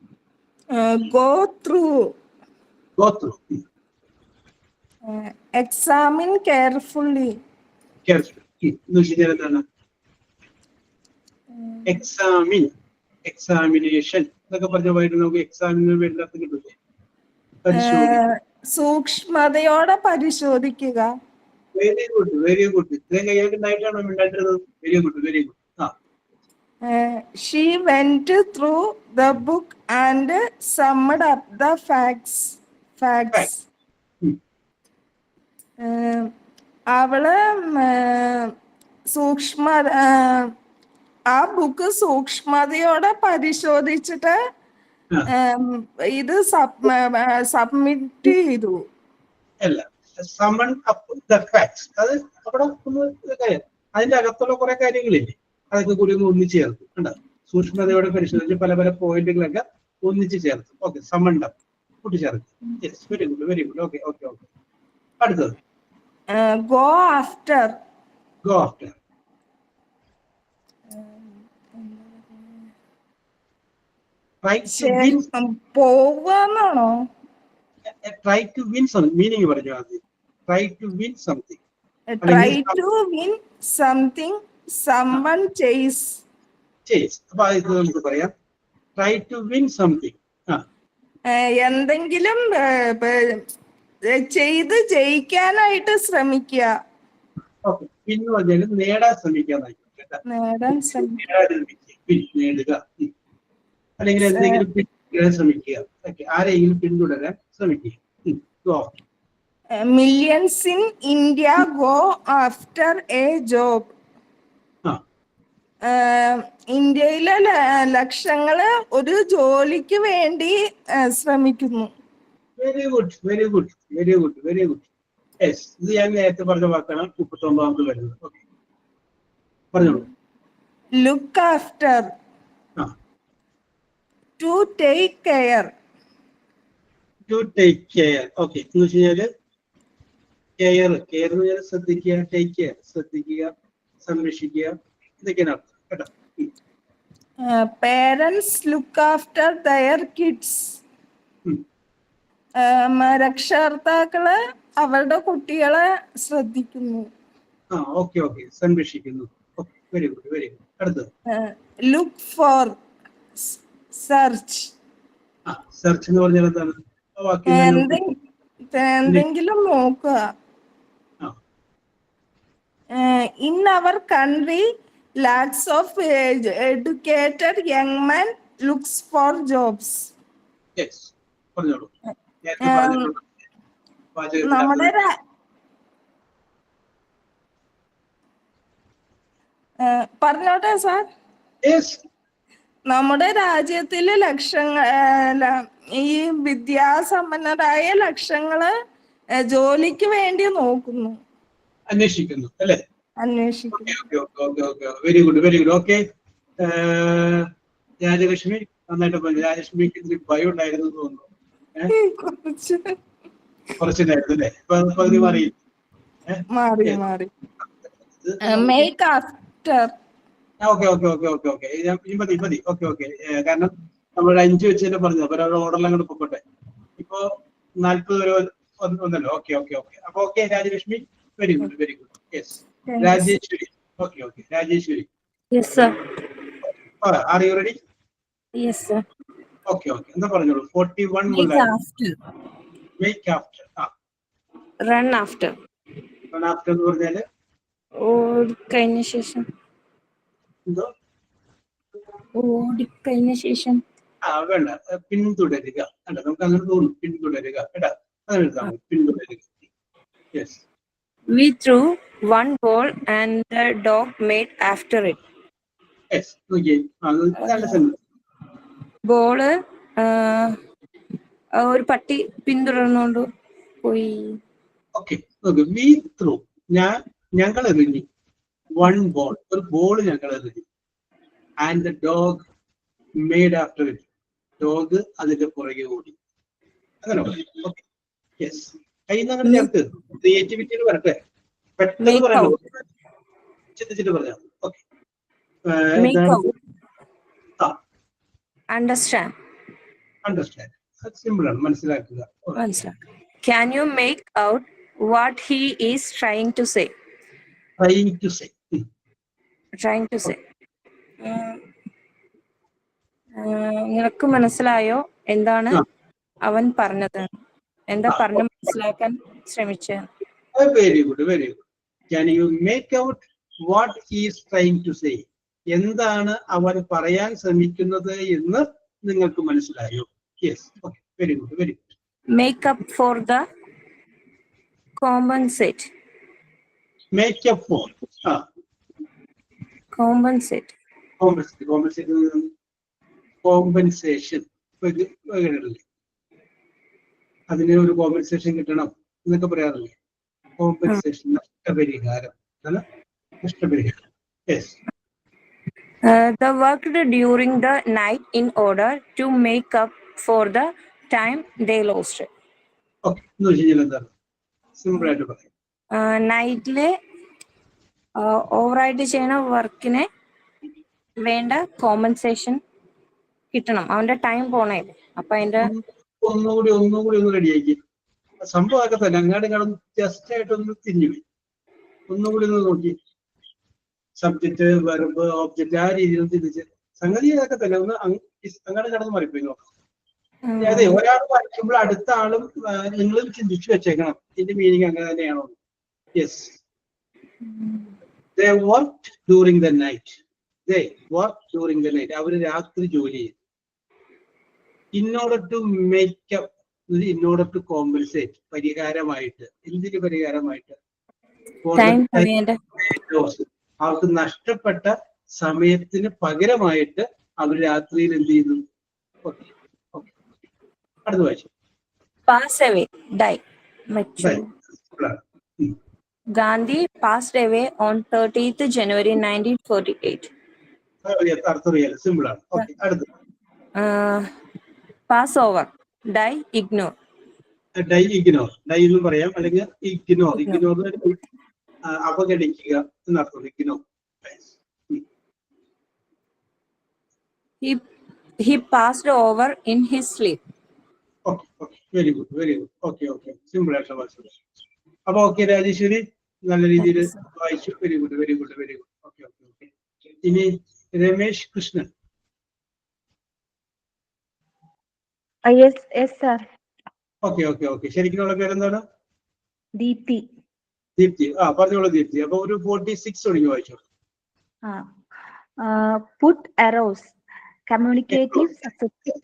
Go through. Go through. Examine carefully. എന്താണ്? എക്സാമിൻ, എക്സാമിനേഷൻ എന്നൊക്കെ പറഞ്ഞ പോയിട്ട് നമുക്ക് എക്സാമിന് വേണ്ടി അർത്ഥം കിട്ടില്ലേ? സൂക്ഷ്മതയോടെ പരിശോധിക്കുക. Very good, very good. ഇത്രയും കൈയായിട്ട് ഉണ്ടായിട്ടാണോ ഉണ്ടായിരുന്നത്? Very good, very good. She went through the book and summed up the facts. അവള് ആ ബുക്ക് സൂക്ഷ്മതയോടെ പരിശോധിച്ചിട്ട് ഇത് സബ്മിറ്റ് ചെയ്തു. അല്ല, സമൺ അപ്പ് ദ ഫാക്ട്സ്. അത് അവിടെ അതിന്റെ അകത്തുള്ള കുറെ കാര്യങ്ങളില്ലേ, അതൊക്കെ കൂടി ഒന്ന് ഒന്നിച്ച് ചേർത്തു. കണ്ടോ? സൂക്ഷ്മതയോടെ പരിശോധിച്ച് പല പല പോയിന്റുകളൊക്കെ ഒന്നിച്ച് ചേർത്തു. ഓക്കെ, സമൺ അപ്പ് കൂട്ടിച്ചേർത്തു. Yes, very good, very good. Okay, okay, okay. അടുത്തത് Go after. Go after. Try to win. പോവാന്നാണോ? Try to win something. Meaning പറഞ്ഞു ആദ്യം. Try to win something. Try to win something. Someone chase. Chase. അപ്പൊ ഇത് നമുക്ക് പറയാം. Try to win something. എന്തെങ്കിലും ചെയ്ത് ജയിക്കാനായിട്ട് ശ്രമിക്കുക. ഓക്കെ, പിന്നെ പറഞ്ഞാൽ നേടാൻ ശ്രമിക്കാന്നായിരിക്കും. നേടുക, അല്ലെങ്കിൽ എന്തെങ്കിലും പിന്തുടരാൻ ശ്രമിക്കുക. ആരെങ്കിലും പിന്തുടരാൻ ശ്രമിക്കുക. Millions in India go after a job. ഇന്ത്യയിലെ ലക്ഷങ്ങള് ഒരു ജോലിക്ക് വേണ്ടി ശ്രമിക്കുന്നു. Very good, very good, very good, very good. Yes, ഇത് ഞാൻ നേരത്തെ പറഞ്ഞ വാക്കാണ് 39ാമത് വരുന്നത്. ഓക്കെ, പറഞ്ഞോളൂ. Look after. To take care. To take care. Okay, എന്ന് വെച്ച് കഴിഞ്ഞാല് കെയർ, കെയർ എന്ന് പറഞ്ഞാൽ ശ്രദ്ധിക്കുക, ടേക്ക് കെയർ സംരക്ഷിക്കുക, സംരക്ഷിക്കുക, ഇതൊക്കെയാണ് അർത്ഥം കേട്ടോ. Parents look after their kids. രക്ഷകർത്താക്കള് അവരുടെ കുട്ടികളെ ശ്രദ്ധിക്കുന്നു. ഓക്കെ, ഓക്കെ, സംരക്ഷിക്കുന്നു. Okay, very good, very good. അടുത്തത് ലുക്ക് ഫോർ. സെർച്ച്. സെർച്ച് എന്ന് പറഞ്ഞാൽ എന്താണ്? എന്തെങ്കിലും നോക്കുക. In our country lakhs of educated young men looks for jobs. Yes, പറഞ്ഞോളൂ. നമ്മുടെ പറഞ്ഞോട്ടെ സാർ. നമ്മുടെ രാജ്യത്തില് ഈ വിദ്യാസമ്പന്നരായ ലക്ഷങ്ങള് ജോലിക്ക് വേണ്ടി നോക്കുന്നു, അന്വേഷിക്കുന്നു അല്ലേ? അന്വേഷിക്കുന്നു. Very good, very good. Okay, Rajalakshmi നന്നായിട്ട് പറഞ്ഞു. രാജലക്ഷ്മിക്ക് ഇതിന് ഭയം ഉണ്ടായിരുന്നു തോന്നുന്നു. കുറച്ചുണ്ടായിരുന്നു അല്ലേ? പകുതി മാറി. Make after. Okay, okay, okay, okay, okay, മതി, മതി. ഓക്കെ, ഓക്കെ, കാരണം നമ്മൾ 5 വെച്ച് തന്നെ പറഞ്ഞു. അപ്പൊ അവരുടെ ഓർഡറിലും കൂടെ പൊക്കോട്ടെ. ഇപ്പൊ 40 വരെ ഒന്നല്ലോ. Okay, okay, okay. അപ്പൊ okay, Rajalakshmi, very good, very good. Yes, Rajeshwari. Okay, okay, Rajeshwari. Yes sir. Are you ready? Yes sir. Okay, okay, എന്താ പറഞ്ഞോളൂ. 41 make after. Run after. Run after എന്ന് പറഞ്ഞാല് ഓടിക്കഴിഞ്ഞ ശേഷം. എന്തോ? ഓടിക്കഴിഞ്ഞ ശേഷം. വേണ്ട, പിന്തുടരുക. അല്ല, നമുക്ക് അങ്ങനെ തോന്നും, പിന്തുടരുക. കേട്ടാ, അങ്ങനെ എഴുതാം, പിന്തുടരുക. Yes. We threw one ball and the dog made after it. Yes, okay. നല്ല സെന്റൻസ്. ബോള് ഒരു പട്ടി പിന്തുടർന്നുകൊണ്ട് പോയി. ഓക്കെ, വി ത്രൂ, ഞങ്ങൾ എറിഞ്ഞു. വൺ ബോൾ, ഒരു ബോൾ ഞങ്ങൾ എറിഞ്ഞു. And the dog made after it, dog അതിന്റെ പുറകെ ഓടി. അങ്ങനെ പറയും. Okay, yes. കയ്യിൽ അങ്ങനെ ചേർത്ത് ക്രിയേറ്റിവിറ്റിയിൽ വരട്ടെ. പെട്ടെന്ന് പറയാമോ? ചിന്തിച്ചിട്ട് പറയാം. ഓക്കെ, Make എന്താണ്? out. Understand. അണ്ടർസ്റ്റാൻഡ്. അത് സിമ്പിൾ ആണ്, മനസ്സിലാക്കുക. മനസ്സിലാക്കാം. Can you make out what he is trying to say? Trying to say. Trying to say. നിനക്ക് മനസ്സിലായോ എന്താണ് അവൻ പറഞ്ഞത്? എന്താ പറഞ്ഞു മനസ്സിലാക്കാൻ ശ്രമിച്ചത്? Very good, very good. Can you make out what he is trying to say? എന്താണ് അവൻ പറയാൻ ശ്രമിക്കുന്നത് എന്ന് നിങ്ങൾക്ക് മനസ്സിലായോ? Yes, okay, very good, very good. Make up for the compensate. Make up for. Compensate. Compensation. അതിന് ഒരു കോമ്പൻസേഷൻ കിട്ടണം എന്നൊക്കെ പറയാറില്ലേ? കോമ്പൻസേഷൻ, നഷ്ടപരിഹാരം. നഷ്ടപരിഹാരം. Yes. The worked during the night in order to make up for the time they lost. Okay, എന്ന് വെച്ച് കഴിഞ്ഞാൽ എന്താണ്? സിമ്പിൾ ആയിട്ട് പറയാം. നൈറ്റില് ഓവറായിട്ട് ചെയ്യുന്ന വർക്കിന് വേണ്ട കോമ്പൻസേഷൻ കിട്ടണം. അവന്റെ ടൈം പോണേ. അപ്പൊ അതിന്റെ ഒന്നുകൂടി ഒന്ന് റെഡിയാക്കി. സംഭവമൊക്കെ തന്നെ അങ്ങാടും ജസ്റ്റ് ആയിട്ടൊന്ന് തിരിഞ്ഞുപോയി. ഒന്നുകൂടി ഒന്ന് നോക്കി. സബ്ജക്ട്, വെർബ്, ഓബ്ജക്ട് ആ രീതിയിൽ തിരിച്ച് സംഗതി ഇതൊക്കെ തന്നെ ഒന്ന് അങ്ങോട്ട് കടന്ന് മാറിപ്പോയി നോക്കാം. അതായത് ഒരാൾ വായിക്കുമ്പോൾ അടുത്ത ആളും നിങ്ങളും ചിന്തിച്ചു വെച്ചേക്കണം ഇതിന്റെ മീനിങ് അങ്ങനെ തന്നെയാണോ? Yes. They worked during the night. They worked during the night. അവര് രാത്രി ജോലി ചെയ്തു. In order to make up, in order to compensate, പരിഹാരമായിട്ട്. എന്തിന് പരിഹാരമായിട്ട്? അവർക്ക് നഷ്ടപ്പെട്ട സമയത്തിന് പകരമായിട്ട് അവർ രാത്രിയിൽ എന്ത് ചെയ്തു? ഓക്കെ, ഓക്കെ, അടുത്ത വായിച്ചു. Pass away, die. Gandhi passed away on 30th January 1948. Simple ആണ്. ഓക്കെ, അടുത്ത. Pass over, die, ignore. Die, ignore. Die എന്നും പറയാം, അല്ലെങ്കിൽ ഇഗ്നോർ. ഇഗ്നോർ അവഗണിക്കുക എന്നർത്ഥം. Ignore. He passed over in his sleep. Okay, okay, very good, very good. Okay, okay, simple ആയിട്ടുള്ള വായിച്ചു. അപ്പൊ ഓക്കെ രാജേശ്വരി, നല്ല രീതിയിൽ വായിച്ചു. Very good, very good, very good. Okay, okay, okay. ഇനി Ramesh Krishnan. Yes, sir. Okay, okay, okay. ശരിക്കുള്ള പേരെന്താണ്? ദീപ്തി. ദീപ്തി. പറഞ്ഞോളൂ ദീപ്തി. അപ്പൊ ഒരു 46 തുടങ്ങി വായിച്ചു. Put arrows, communicative success.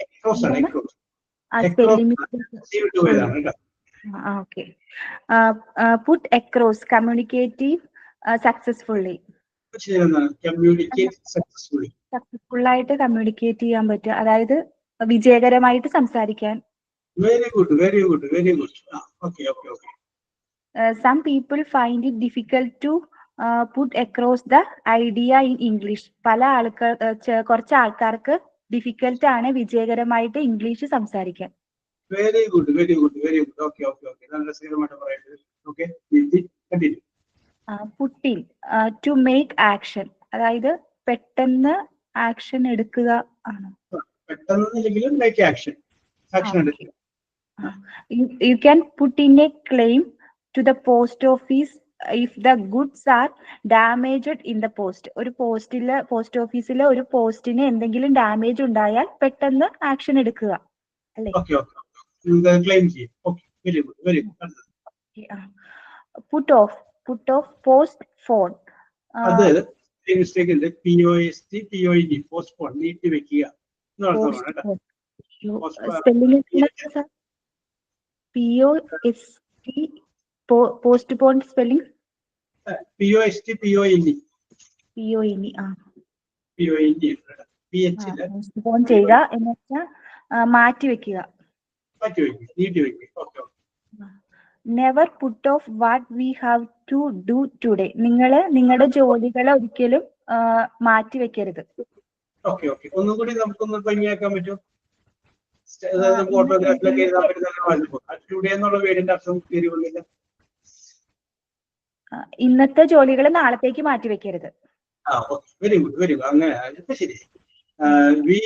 Okay. Put across, communicative successfully. Successful ആയിട്ട് കമ്മ്യൂണിക്കേറ്റ് ചെയ്യാൻ പറ്റുക, അതായത് വിജയകരമായിട്ട് സംസാരിക്കാൻ. Very good, very good, very good. Okay, okay, okay. Some people find it difficult to put across the idea in English. പല കുറച്ച് ആൾക്കാർക്ക് difficult ആണ് വിജയകരമായിട്ട് English സംസാരിക്കാൻ. Very good, very good, very good. Okay, okay, okay. നല്ല രസകരമായിട്ട് പറയുന്നത്. Okay, continue. Put in, to make action, അതായത് പെട്ടെന്ന് ആക്ഷൻ എടുക്കുക ആണ്. പെട്ടെന്നില്ലെങ്കിലും മേക്ക് ആക്ഷൻ, ആക്ഷൻ എടുക്കുക. You can put in a claim to the post office if the goods are damaged in the post. ഒരു post ഓഫീസിലെ ഒരു പോസ്റ്റിന് എന്തെങ്കിലും ഡാമേജ് ഉണ്ടായാൽ പെട്ടെന്ന് ആക്ഷൻ എടുക്കുക അല്ലേ? ക്ലെയിം ചെയ്യും. Okay, very good, very good. Put off, post phone. അത് മിസ്റ്റേക്ക് ഉണ്ട്. POST, POED, പോസ്റ്റ്പോൺ, നീട്ടി വെക്കുക. Spelling POST, postpone spelling POST, PONE. Postpone ചെയ്യുക എന്ന് വെച്ചാൽ മാറ്റി വെക്കുക. നീട്ടി വെക്കുക. Okay. Never put off what we have to do today. നിങ്ങളുടെ ജോലികളെ ഒരിക്കലും മാറ്റി വെക്കരുത്. Okay, okay. ഒന്നും കൂടി നമുക്കൊന്ന് ഭംഗിയാക്കാൻ പറ്റുമോ? ഫോട്ടോഗ്രാഫിലൊക്കെ എഴുതാൻ പറ്റുന്ന ടുഡേ എന്നുള്ള വേർഡിന്റെ അർത്ഥം തിരിവുന്നില്ല. ഇന്നത്തെ ജോലികൾ നാളത്തേക്ക് മാറ്റി വെക്കരുത്. Very good very good. അങ്ങനെ ഇപ്പൊ ശരി. We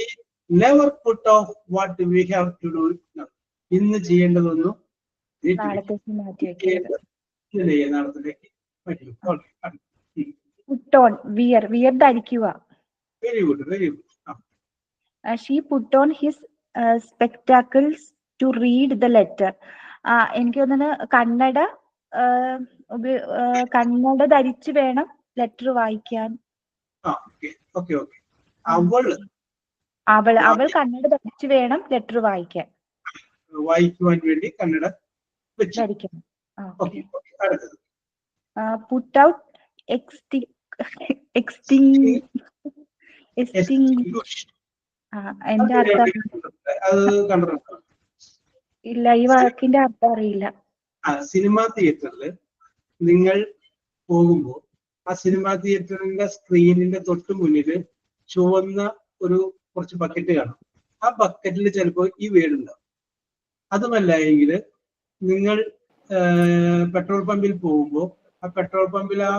never put off what we have to do. ഇന്ന് ചെയ്യേണ്ടതൊന്നും നാളത്തേക്ക് മാറ്റി വെക്കരുത്. നാളത്തേക്ക് മാറ്റി വെക്കും. പുട്ട് ഓൺ വിയർ ധരിക്കുക. Very good very good. She put on his spectacles to read the letter. എനിക്ക് തോന്നുന്നു കണ്ണട ധരിച്ചു വേണം ലെറ്റർ വായിക്കാൻ. അവൾ കണ്ണട ധരിച്ചു വേണം ലെറ്റർ വായിക്കാൻ വേണ്ടി കണ്ണട ധരിക്കണം. പുട്ട് ഔട്ട് എന്റെ അർത്ഥം ഇല്ല, ഈ വാക്കിന്റെ അർത്ഥം അറിയില്ല. സിനിമാ തിയേറ്ററിൽ നിങ്ങൾ പോകുമ്പോൾ ആ സിനിമാ തിയേറ്ററിന്റെ സ്ക്രീനിന്റെ തൊട്ട് മുന്നിൽ ചുവന്ന കുറച്ച് ബക്കറ്റ് കാണും. ആ ബക്കറ്റിൽ ചിലപ്പോൾ ഈ വേർഡ് ഉണ്ടാവും. അതുമല്ല എങ്കിൽ നിങ്ങൾ പെട്രോൾ പമ്പിൽ പോകുമ്പോൾ ആ പെട്രോൾ പമ്പിൽ ആ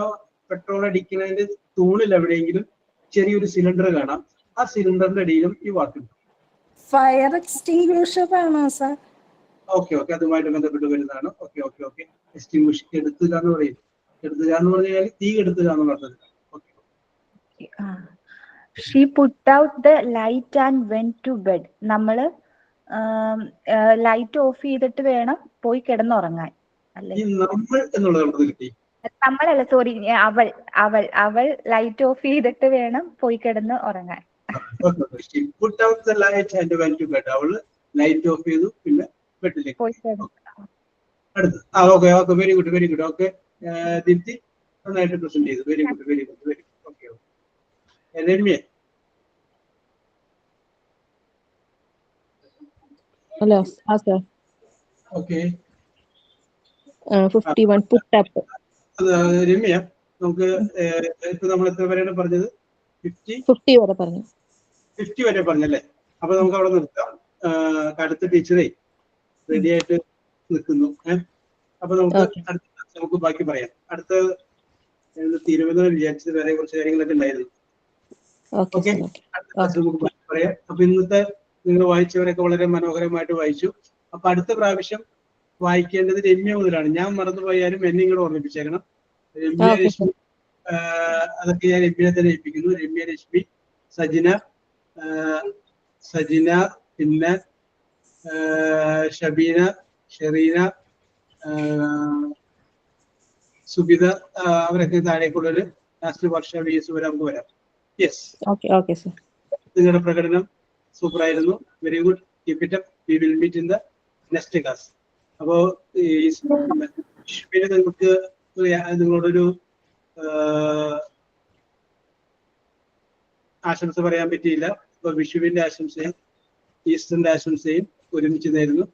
പെട്രോൾ അടിക്കുന്നതിന്റെ തൂണിൽ എവിടെയെങ്കിലും ചെറിയൊരു സിലിണ്ടർ കാണാം. ആ സിലിണ്ടറിന്റെ അടിയിലും ഈ വാക്കുണ്ട്. ഫയർ എക്സ്റ്റിംഗ്വിഷർ ആണോ സാർ? ഓക്കെ അതുമായിട്ട് ബന്ധപ്പെട്ട് വരുന്നതാണ്. ഓക്കെ എക്സ്റ്റിംഗ്വിഷ് എടുത്തുക എന്ന് പറയും. എടുത്തുക എന്ന് പറഞ്ഞാൽ തീ എടുത്തുക എന്നുള്ള അർത്ഥത്തിൽ. She put out the light and went to bed. നമ്മള് ലൈറ്റ് ഓഫ് ചെയ്തിട്ട് വേണം പോയി കിടന്നുറങ്ങാൻ. നമ്മളല്ല, സോറി, അവൾ ലൈറ്റ് ഓഫ് ചെയ്തിട്ട് വേണം പോയി കിടന്ന് ഉറങ്ങാൻ. ലൈറ്റ് ഓഫ് ചെയ്തു, പിന്നെ ബെഡിലേക്ക് പോയി കിടന്നു. Okay very good very good. Okay Deepthi നന്നായിട്ട് പ്രസന്റ് ചെയ്തു. Very good very good very good. Okay Ramya. Hello, sir. Okay 51 put up. Ramya, നമുക്ക് ഇപ്പൊ നമ്മൾ എത്ര വരെയാണ് പറഞ്ഞത്? 50 വരെ പറഞ്ഞു. 50 വരെ പറഞ്ഞല്ലേ? അപ്പൊ നമുക്ക് അവിടെ നിർത്താം. അടുത്ത ടീച്ചറെ റെഡി ആയിട്ട് നിൽക്കുന്നു. അപ്പൊ നമുക്ക് ബാക്കി പറയാം. അടുത്ത തീരുമാനം വിചാരിച്ചത് വേറെ കുറച്ച് കാര്യങ്ങളൊക്കെ ഉണ്ടായിരുന്നു. ഓക്കെ, നമുക്ക് ബാക്കി പറയാം. അപ്പൊ ഇന്നത്തെ നിങ്ങൾ വായിച്ചവരൊക്കെ വളരെ മനോഹരമായിട്ട് വായിച്ചു. അപ്പൊ അടുത്ത പ്രാവശ്യം വായിക്കേണ്ടത് രമ്യ മുതലാണ്. ഞാൻ മറന്നുപോയാലും എന്നെ ഇങ്ങോട്ട് ഓർമ്മിപ്പിച്ചേക്കണം. രമ്യ രശ്മി, അതൊക്കെ ഞാൻ രമ്യനെ തന്നെ ഏൽപ്പിക്കുന്നു. രമ്യ രശ്മി, സജിന, പിന്നെ ഷബീന, ഷെറീന, സുബിത, അവരൊക്കെ താഴേക്കുള്ളൊരു ലാസ്റ്റ് വർഷ VS വരെ നമുക്ക് വരാം. യെസ്, നിങ്ങളുടെ പ്രകടനം സൂപ്പർ ആയിരുന്നു. Very good. Keep it up. We will meet in the next class. അപ്പോ പിന്നെ നിങ്ങൾക്ക് നിങ്ങളോടൊരു ആശംസ പറയാൻ പറ്റിയില്ല. അപ്പൊ വിഷുവിന്റെ ആശംസയും ഈസ്റ്ററിന്റെ ആശംസയും ഒരുമിച്ച് നേരുന്നു.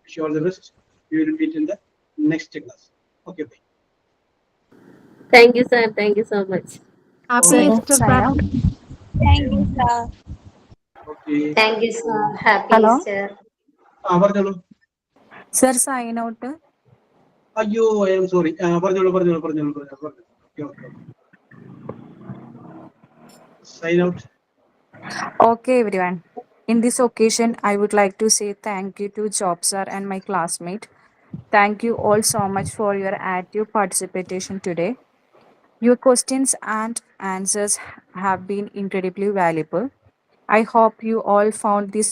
Wish all the best. We will meet in the next class. Okay, bye. Thank you, sir. Thank you so much. Happy Easter, sir. Thank you, sir. Okay. Thank you, sir. Happy Hello? Easter. പറഞ്ഞോളൂ. Sir, sign out. അയ്യോ, I am sorry. പറഞ്ഞോളൂ. Sign out. Okay, everyone. In this occasion, I would like to say thank you to Job sir and my classmate. Thank you all so much for your active participation today. Your questions and answers have been incredibly valuable. I hope you all found this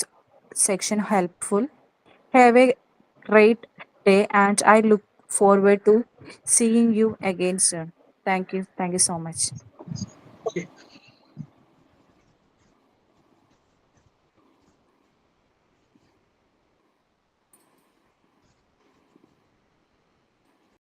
section helpful. Have a great day, and I look forward to seeing you again soon. Thank you so much. Okay.